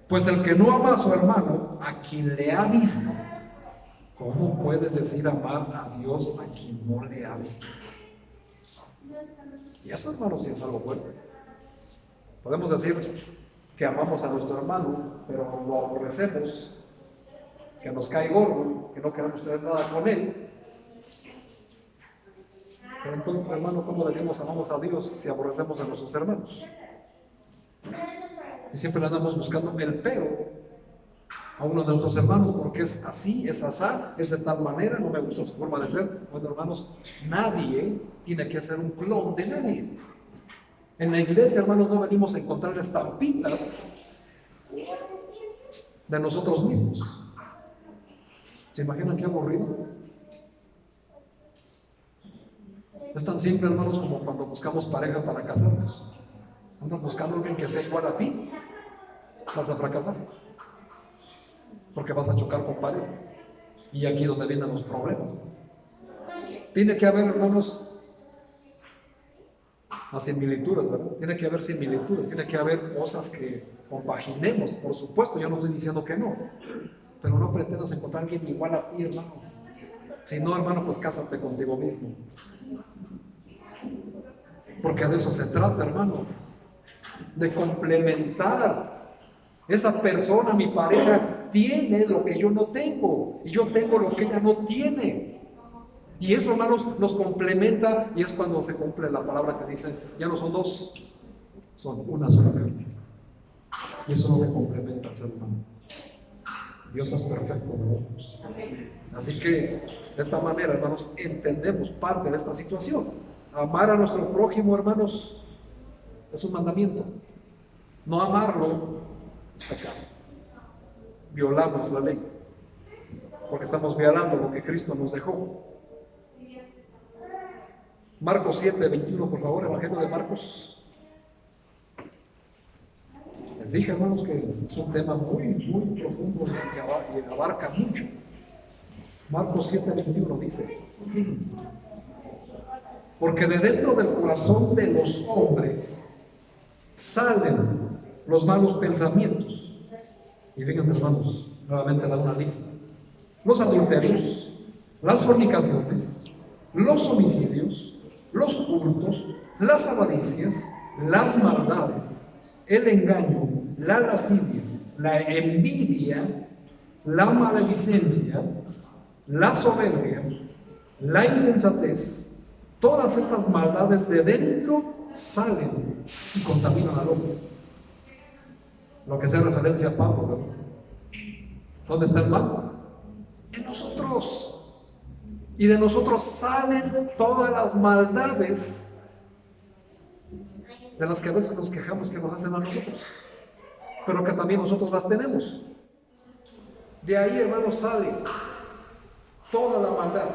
Pues el que no ama a su hermano, a quien le ha visto, ¿cómo puede decir amar a Dios a quien no le ha visto? Y eso, hermano, sí es algo fuerte. Podemos decir que amamos a nuestro hermano, pero lo aborrecemos, que nos cae gordo, que no queremos tener nada con él. Pero entonces, hermano, ¿cómo decimos amamos a Dios si aborrecemos a nuestros hermanos? Y siempre le andamos buscando el pero a uno de nuestros hermanos porque es así, es asá, es de tal manera, no me gusta su forma de ser. Bueno, hermanos, nadie tiene que ser un clon de nadie. En la iglesia, hermanos, no venimos a encontrar estampitas de nosotros mismos. ¿Se imaginan qué aburrido? Es tan simple, hermanos, como cuando buscamos pareja para casarnos. Andas buscando a alguien que sea igual a ti, vas a fracasar, porque vas a chocar con pared. Y aquí es donde vienen los problemas. Tiene que haber, hermanos, las similitudes, ¿verdad? Tiene que haber similitudes, tiene que haber cosas que compaginemos, por supuesto. Yo no estoy diciendo que no, pero no pretendas encontrar a alguien igual a ti, hermano. Si no, hermano, pues cásate contigo mismo. Porque de eso se trata, hermano, de complementar. Esa persona, mi pareja, tiene lo que yo no tengo y yo tengo lo que ella no tiene. Y eso, hermanos, nos complementa, y es cuando se cumple la palabra que dice, ya no son dos, son una sola carne. Y eso es lo que complementa al ser humano. Dios es perfecto, hermanos. Así que, de esta manera, hermanos, entendemos parte de esta situación. Amar a nuestro prójimo, hermanos, es un mandamiento. No amarlo es pecado. Violamos la ley, porque estamos violando lo que Cristo nos dejó. Marcos 7, 21, por favor, Evangelio de Marcos. Les dije, hermanos, que es un tema muy profundo y abarca mucho. Marcos 7, 21 dice: porque de dentro del corazón de los hombres salen los malos pensamientos. Y fíjense, hermanos, nuevamente da una lista: los adulterios, las fornicaciones, los homicidios, los hurtos, las avaricias, las maldades, el engaño, la lascivia, la envidia, la maledicencia, la soberbia, la insensatez. Todas estas maldades de dentro salen y contaminan al hombre. Lo que hace referencia a Pablo, ¿verdad? ¿Dónde está el mal? En nosotros. Y de nosotros salen todas las maldades de las que a veces nos quejamos que nos hacen a nosotros, pero que también nosotros las tenemos. De ahí, hermanos, sale toda la maldad.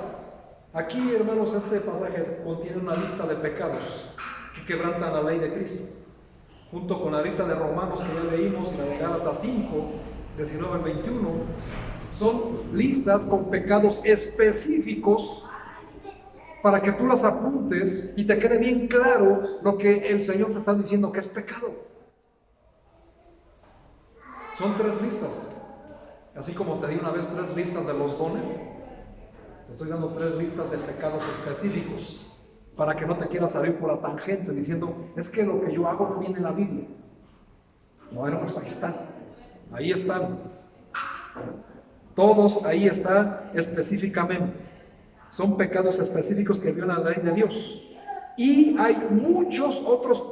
Aquí, hermanos, este pasaje contiene una lista de pecados que quebrantan la ley de Cristo, junto con la lista de Romanos que ya leímos, la de Gálatas 5, 19 al 21. Son listas con pecados específicos para que tú las apuntes y te quede bien claro lo que el Señor te está diciendo que es pecado. Son 3 listas. Así como te di una vez 3 listas de los dones, te estoy dando 3 listas de pecados específicos para que no te quieras salir por la tangente diciendo, es que lo que yo hago no viene en la Biblia. No, hermanos, ahí están. Ahí están. Todos ahí están específicamente. Son pecados específicos que violan la ley de Dios. Y hay muchos otros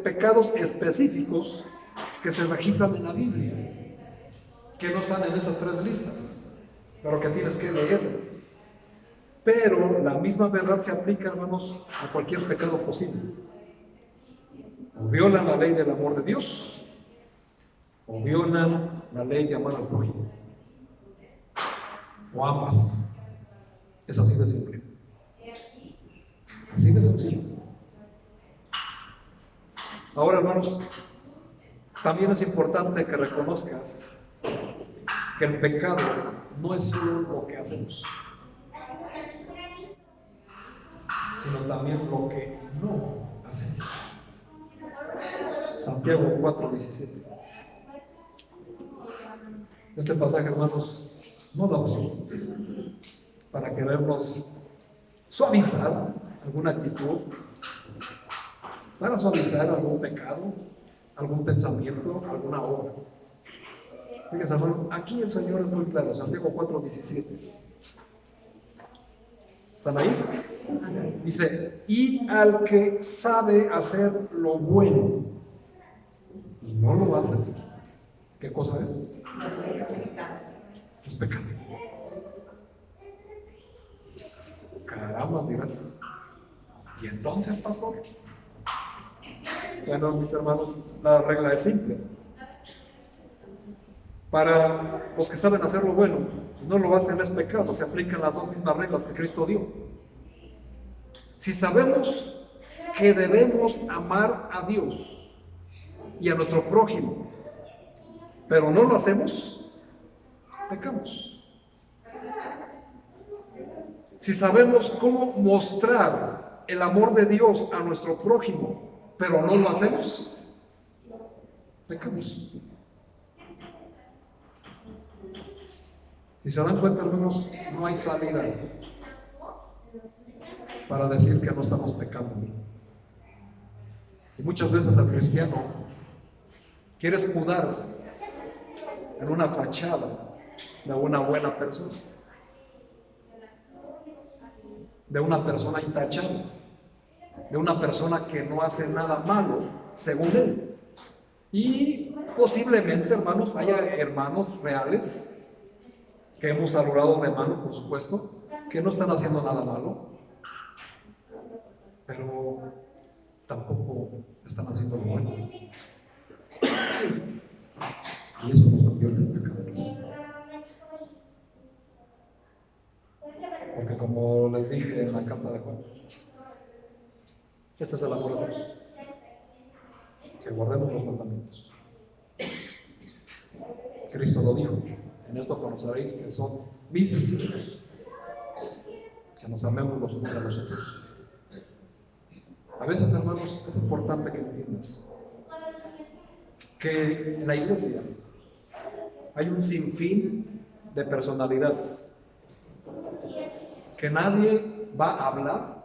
pecados específicos que se registran en la Biblia, que no están en esas 3 listas, pero que tienes que leer. Pero la misma verdad se aplica, hermanos, a cualquier pecado posible. O violan la ley del amor de Dios, o violan la ley de amar al prójimo. O ambas. Es así de simple. Así de sencillo. Ahora, hermanos, también es importante que reconozcas que el pecado no es solo lo que hacemos, sino también lo que no hacemos. Santiago 4:17. Este pasaje, hermanos, no da opción para querernos suavizar alguna actitud, para suavizar algún pecado, algún pensamiento, alguna obra. Fíjense, hermano, aquí el Señor es muy claro, Santiago 4:17. ¿Están ahí? Dice, y al que sabe hacer lo bueno y no lo hace, ¿qué cosa es? es pecado. Caramba, dirás. ¿Y entonces, pastor? Bueno, mis hermanos, la regla es simple. Para los que saben hacer lo bueno, si no lo hacen es pecado. Se aplican las dos mismas reglas que Cristo dio. Si sabemos que debemos amar a Dios y a nuestro prójimo, pero no lo hacemos, pecamos. Si sabemos cómo mostrar el amor de Dios a nuestro prójimo, pero no lo hacemos, pecamos. Si se dan cuenta, hermanos, no hay salida para decir que no estamos pecando. Y muchas veces el cristiano quiere escudarse en una fachada de una buena persona, de una persona intachable, de una persona que no hace nada malo según él. Y posiblemente, hermanos, haya hermanos reales que hemos saludado de mano, por supuesto, que no están haciendo nada malo, pero tampoco están haciendo lo bueno. Y eso nos convierte en pecadores. Porque como les dije en la carta de Juan, este es el amor de Dios, que guardemos los mandamientos. Cristo lo dijo: en esto conoceréis que son mis discípulos, que nos amemos los unos a los otros. A veces, hermanos, es importante que entiendas que en la iglesia hay un sinfín de personalidades, que nadie va a hablar,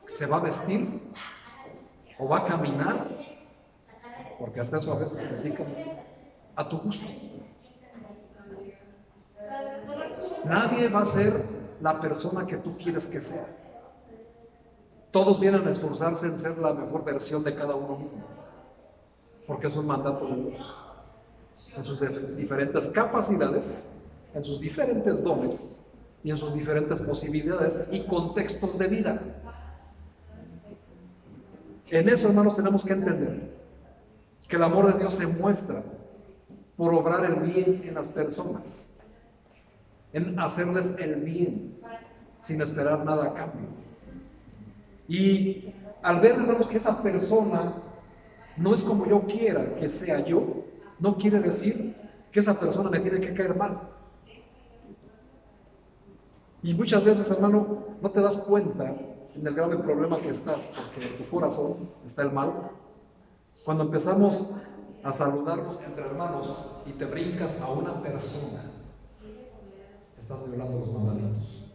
se va a vestir o va a caminar, porque hasta eso a veces te indican, a tu gusto. Nadie va a ser la persona que tú quieres que sea. Todos vienen a esforzarse en ser la mejor versión de cada uno mismo, porque es un mandato de Dios. En sus diferentes capacidades, en sus diferentes dones y en sus diferentes posibilidades y contextos de vida. En eso, hermanos, tenemos que entender que el amor de Dios se muestra por obrar el bien en las personas, en hacerles el bien sin esperar nada a cambio. Y al ver, hermanos, que esa persona no es como yo quiera que sea yo, no quiere decir que esa persona me tiene que caer mal. Y muchas veces, hermano, no te das cuenta en el grave problema que estás, porque en tu corazón está el mal. Cuando empezamos a saludarnos entre hermanos y te brincas a una persona, estás violando los mandamientos.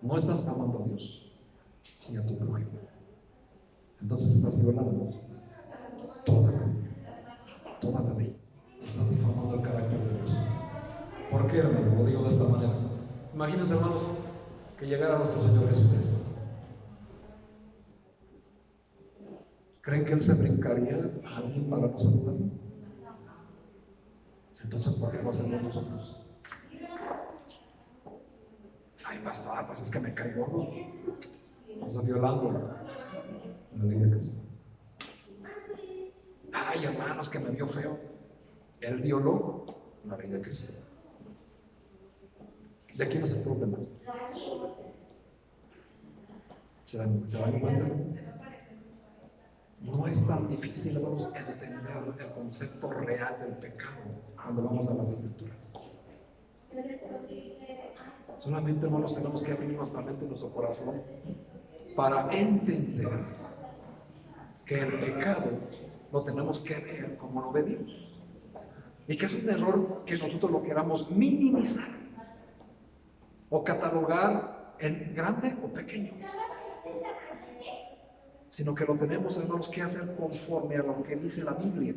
No estás amando a Dios ni a tu prójimo. Entonces estás violando toda la ley. Estás difamando el carácter de Dios. ¿Por qué, hermano? Lo digo de esta manera. Imagínense, hermanos, que llegara nuestro Señor Jesucristo. ¿Creen que Él se brincaría a alguien para no saludarlo? Entonces, ¿por qué lo hacemos nosotros? Ay, pastor, pues es que me cae gordo. Estás violando la ley de Cristo. Ay, hermanos, que me vio feo. Él violó la ley de Cristo. ¿De quién es el problema? ¿Se dan cuenta? No es tan difícil, hermanos, entender el concepto real del pecado cuando vamos a las Escrituras. Solamente, hermanos, tenemos que abrir nuestra mente y nuestro corazón para entender que el pecado lo tenemos que ver como lo ve Dios, y que es un error que nosotros lo queramos minimizar o catalogar en grande o pequeño, sino que lo tenemos, hermanos, que hacer conforme a lo que dice la Biblia.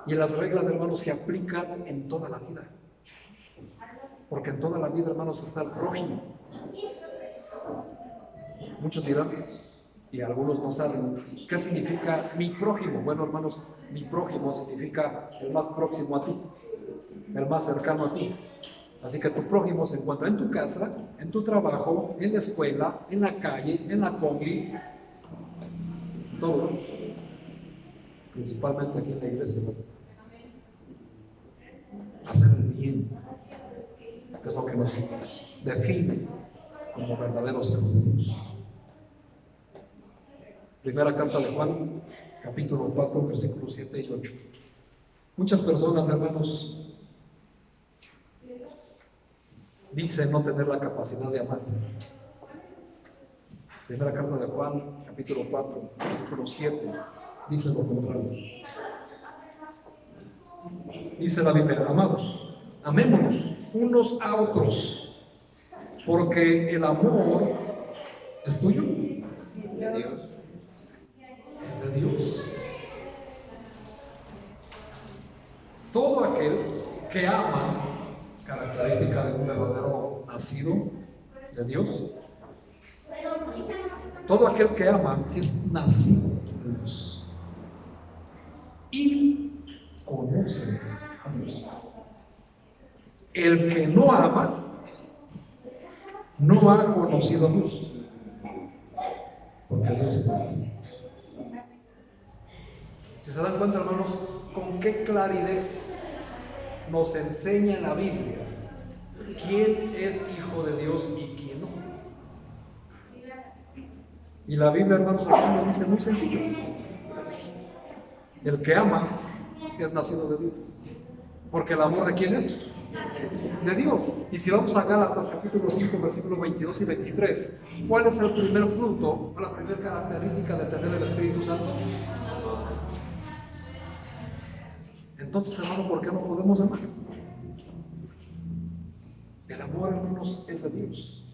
Y las reglas, hermanos, se aplican en toda la vida, porque en toda la vida, hermanos, está el prójimo. Muchos dirán, y algunos no saben, ¿qué significa mi prójimo? Bueno, hermanos, Mi prójimo significa el más próximo a ti, el más cercano a ti. Así que tu prójimo se encuentra en tu casa, en tu trabajo, en la escuela, en la calle, en la combi, todo, principalmente aquí en la iglesia. Hacer el bien es lo que nos define como verdaderos hijos de Dios. Primera carta de Juan, capítulo 4, versículos 7 y 8. Muchas personas, hermanos, dicen no tener la capacidad de amar. Primera carta de Juan, capítulo 4, versículo 7, dice lo contrario. Dice la Biblia: amados, amémonos unos a otros, porque el amor es tuyo, de Dios. Es de Dios. Todo aquel que ama, característica de un verdadero nacido de Dios, todo aquel que ama es nacido de Dios y conoce a Dios. El que no ama no ha conocido a Dios, porque Dios es amor. Si se dan cuenta, hermanos, con qué claridad nos enseña la Biblia quién es hijo de Dios y quién no. Y la Biblia, hermanos, aquí nos dice muy sencillo: el que ama es nacido de Dios. Porque el amor, ¿de quién es? De Dios. Y si vamos a Gálatas capítulo 5, versículos 22 y 23, ¿cuál es el primer fruto, la primera característica de tener el Espíritu Santo? Entonces, hermano, ¿por qué no podemos amar? El amor, hermanos, es de Dios.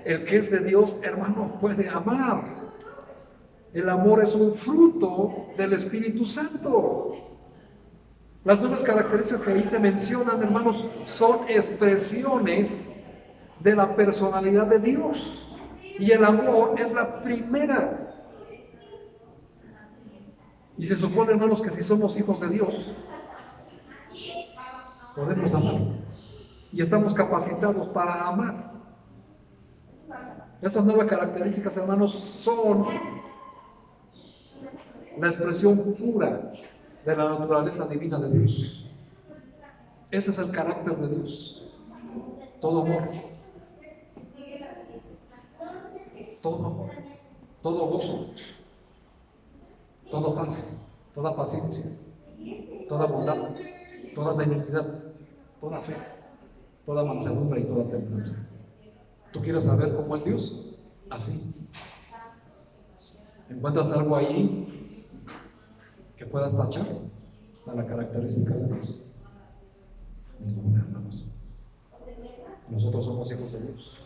El que es de Dios, hermano, puede amar. El amor es un fruto del Espíritu Santo. Las nuevas características que ahí se mencionan, hermanos, son expresiones de la personalidad de Dios. Y el amor es la primera. Y se supone, hermanos, que si somos hijos de Dios, podemos amar. Y estamos capacitados para amar. Estas nuevas características, hermanos, son la expresión pura de la naturaleza divina de Dios. Ese es el carácter de Dios. Todo amor, todo amor, todo gozo, toda paz, toda paciencia, toda bondad, toda benignidad, toda fe, toda mansedumbre y toda templanza. ¿Tú quieres saber cómo es Dios? Así. ¿Encuentras algo ahí que puedas tachar de la característica de Dios? Ninguna, hermanos. Nosotros somos hijos de Dios.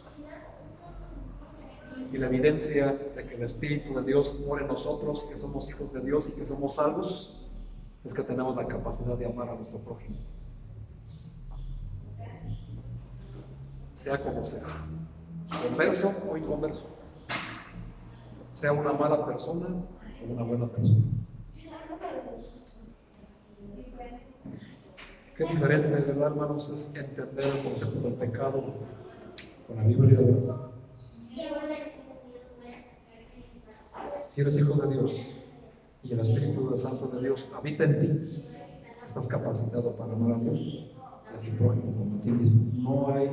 Y la evidencia de que el Espíritu de Dios mora en nosotros, que somos hijos de Dios y que somos salvos, es que tenemos la capacidad de amar a nuestro prójimo. Sea como sea, converso o inconverso, sea una mala persona o una buena persona. Qué diferente, ¿verdad, hermanos? Es entender el concepto del pecado con la Biblia, ¿verdad? Si eres hijo de Dios y el Espíritu Santo de Dios habita en ti, estás capacitado para amar a Dios y a tu prójimo como a ti mismo. No hay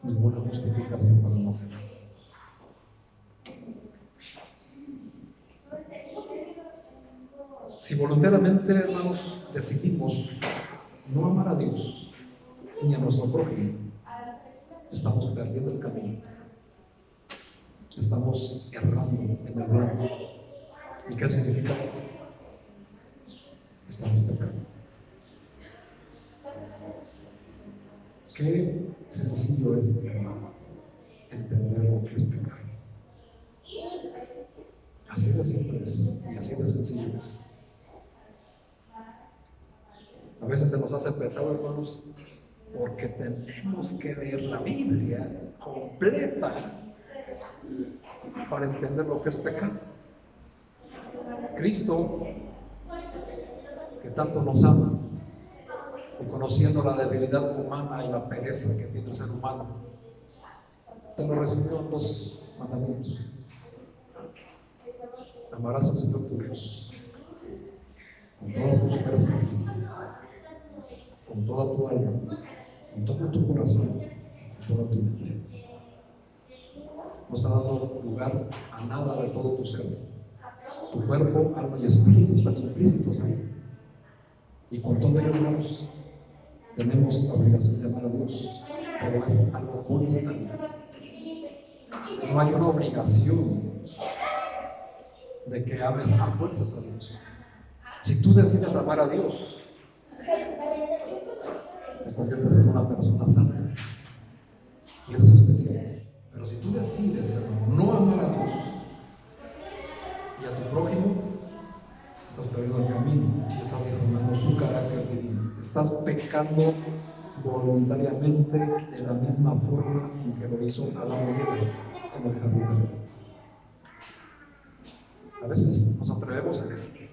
ninguna justificación para no hacerlo. Si voluntariamente, hermanos, decidimos no amar a Dios ni a nuestro prójimo, estamos perdiendo el camino. Estamos errando en el blanco. ¿Y qué significa eso? Estamos pecando. Qué sencillo es, hermano, entender lo que es pecar. Así de simple es y así de sencillo es. A veces se nos hace pesado, hermanos, porque tenemos que leer la Biblia completa para entender lo que es pecado. Cristo, que tanto nos ama, y conociendo la debilidad humana y la pereza que tiene el ser humano, te lo resumió en 2 mandamientos. Amarás al Señor tu Dios con todas tus fuerzas, con toda tu alma, con todo tu corazón, con toda tu mente. No está dando lugar a nada de todo tu ser. Tu cuerpo, alma y espíritu están implícitos ahí. Y con todo ello, hermanos, tenemos la obligación de amar a Dios, pero es algo voluntario. No hay una obligación de que ames a fuerzas a Dios. Si tú decides amar a Dios, te conviertes en una persona santa y eres especial. Pero si tú decides, hermano, no amar a Dios y a tu prójimo, estás perdiendo el camino y estás deformando su carácter divino. Estás pecando voluntariamente de la misma forma en que lo hizo Adán y Eva en el jardín del Edén. A veces nos atrevemos a decir: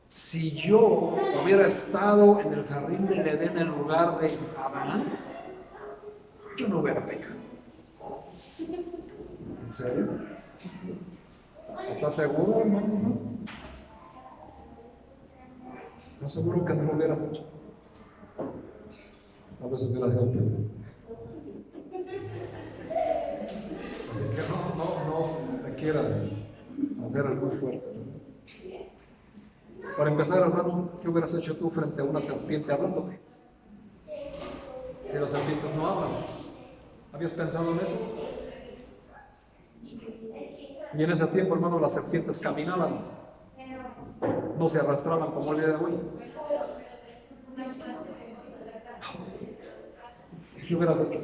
si yo hubiera estado en el jardín del Edén en lugar de Adán, yo no hubiera pecado. ¿En serio? ¿Estás seguro, hermano? ¿Estás seguro que no lo hubieras hecho? Tal vez hubiera sido peor. Así que no te quieras hacer algo fuerte. Para empezar, hermano, ¿qué hubieras hecho tú frente a una serpiente hablándote? Si las serpientes no hablan, ¿habías pensado en eso? Y en ese tiempo, hermano, las serpientes caminaban, no se arrastraban como el día de hoy. ¿Qué hubieras hecho?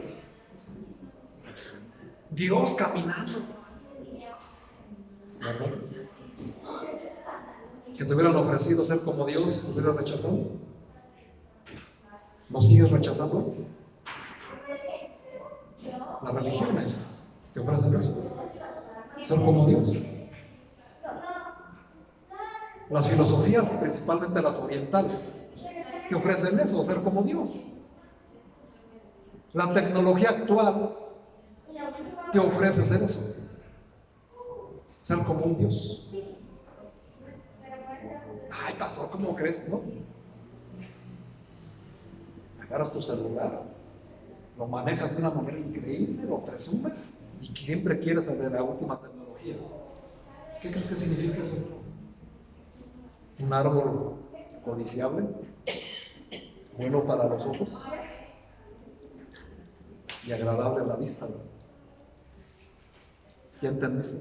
Dios caminando, ¿verdad? Que te hubieran ofrecido ser como Dios, ¿te hubieras rechazado? ¿Lo sigues rechazando? Las religiones te ofrecen eso, ser como Dios. Las filosofías, principalmente las orientales, te ofrecen eso, ser como Dios. La tecnología actual te ofrece ser eso, ser como un Dios. Ay, pastor, ¿cómo crees? No. Agarras tu celular, lo manejas de una manera increíble, lo presumes y siempre quieres el de la última tecnología. ¿Qué crees que significa eso? Un árbol codiciable, bueno para los ojos y agradable a la vista. ¿Ya entendiste?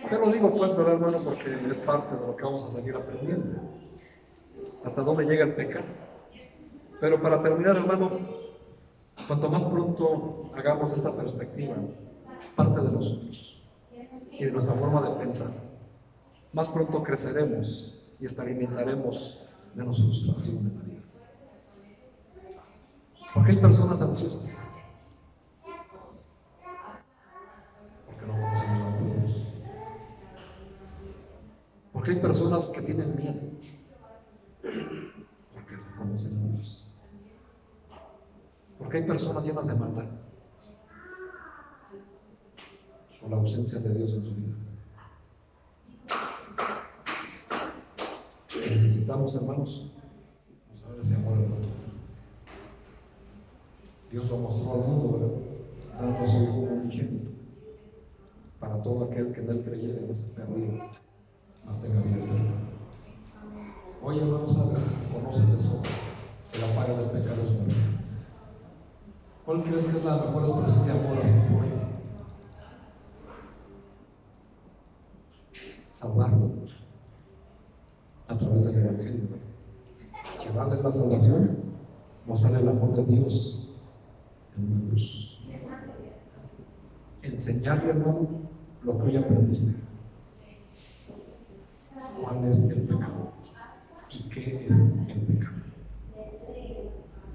Te lo digo pues, ¿verdad, hermano? Porque es parte de lo que vamos a seguir aprendiendo. Hasta dónde llega el pecado. Pero para terminar, hermano, cuanto más pronto hagamos esta perspectiva, parte de nosotros y de nuestra forma de pensar, más pronto creceremos y experimentaremos menos frustración en la vida. Porque hay personas ansiosas, porque no conocemos a Dios. Porque hay personas que tienen miedo, porque no conocen a Dios. Porque hay personas llenas de maldad, por la ausencia de Dios en su vida. Necesitamos, hermanos, mostrar ese amor al mundo. Dios lo mostró al mundo, ¿verdad? Dando a su Hijo unigénito, para todo aquel que en él creyere no se perdido, mas tenga vida eterna. Hoy, hermano, sabes, conoces de sobra que la paga del pecado es muerte. ¿Cuál crees que es la mejor expresión de amor hacia tu prójimo? Salvarlo a través del Evangelio. Llevarle la salvación, mostrarle el amor de Dios en una cruz. Enseñarle, hermano, lo que hoy aprendiste. ¿Cuál es el pecado? ¿Y qué es el pecado?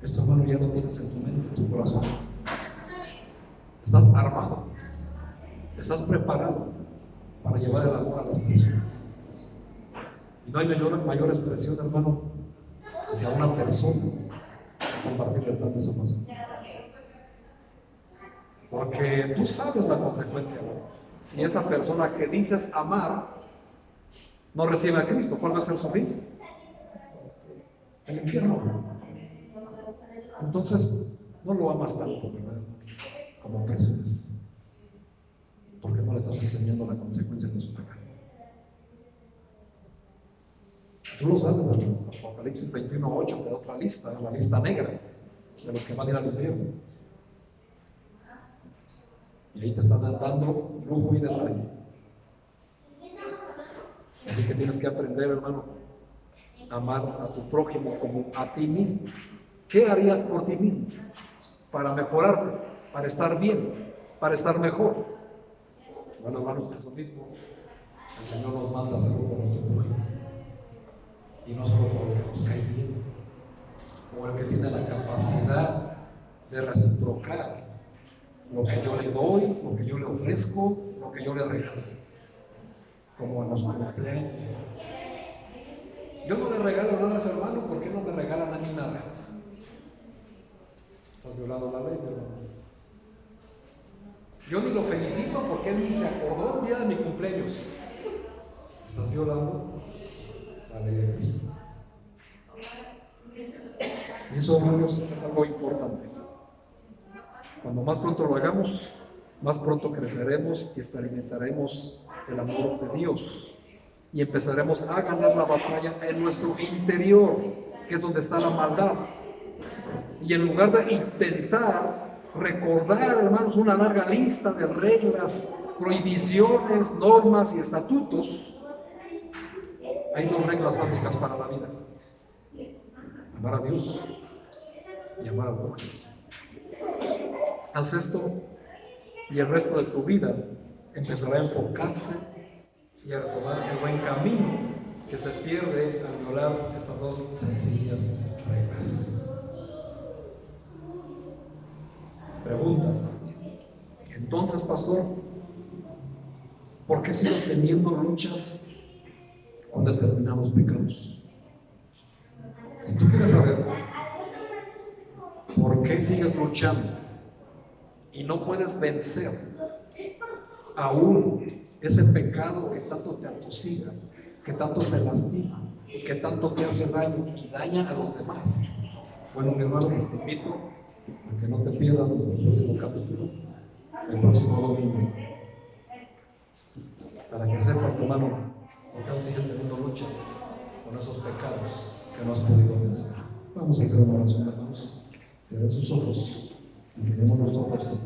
Esto, hermano, ya lo tienes en tu mente, en tu corazón. Estás No hay mayor expresión, hermano, hacia una persona compartir el plan de salvación. Porque tú sabes la consecuencia, ¿no? Si esa persona que dices amar no recibe a Cristo, ¿cuál va a ser su fin? El infierno. Entonces, no lo amas tanto, ¿verdad? Como presumes, porque no le estás enseñando la consecuencia de su pecado. Tú lo sabes, hermano. Apocalipsis 21:8 te da otra lista, la lista negra de los que van a ir al infierno. Y ahí te están dando lujo y detalle. Así que tienes que aprender, hermano, a amar a tu prójimo como a ti mismo. ¿Qué harías por ti mismo? Para mejorarte, para estar bien, para estar mejor. Bueno, hermanos, eso mismo el Señor nos manda a hacerlo por nuestro prójimo. Y no solo por el que nos cae bien, o el que tiene la capacidad de reciprocar lo que yo le doy, lo que yo le ofrezco, lo que yo le regalo. Como en los cumpleaños. Yo no le regalo nada a ese hermano, ¿por qué no me regalan a mí nada? Estás violando la ley, hermano. Yo ni lo felicito porque él ni se acordó el día de mi cumpleaños. Estás violando la ley de Cristo. Y eso, hermanos, es algo importante. Cuando más pronto lo hagamos, más pronto creceremos y experimentaremos el amor de Dios. Y empezaremos a ganar la batalla en nuestro interior, que es donde está la maldad. Y en lugar de intentar recordar, hermanos, una larga lista de reglas, prohibiciones, normas y estatutos, hay dos reglas básicas para la vida: amar a Dios y amar al prójimo. Haz esto y el resto de tu vida empezará a enfocarse y a retomar el buen camino que se pierde al violar estas dos sencillas reglas. Preguntas. Entonces, pastor, ¿por qué sigo teniendo luchas con determinados pecados? Si tú quieres saber por qué sigues luchando y no puedes vencer aún ese pecado que tanto te atosiga, que tanto te lastima y que tanto te hace daño y daña a los demás, bueno, mi hermano, pues te invito a que no te pierdas nuestro próximo capítulo, el próximo domingo, para que sepas, hermano, por qué aún sigues teniendo luchas con esos pecados que no has podido vencer. Vamos a hacer una oración, hermanos. Cierren sus ojos y miremos nuestro rostro.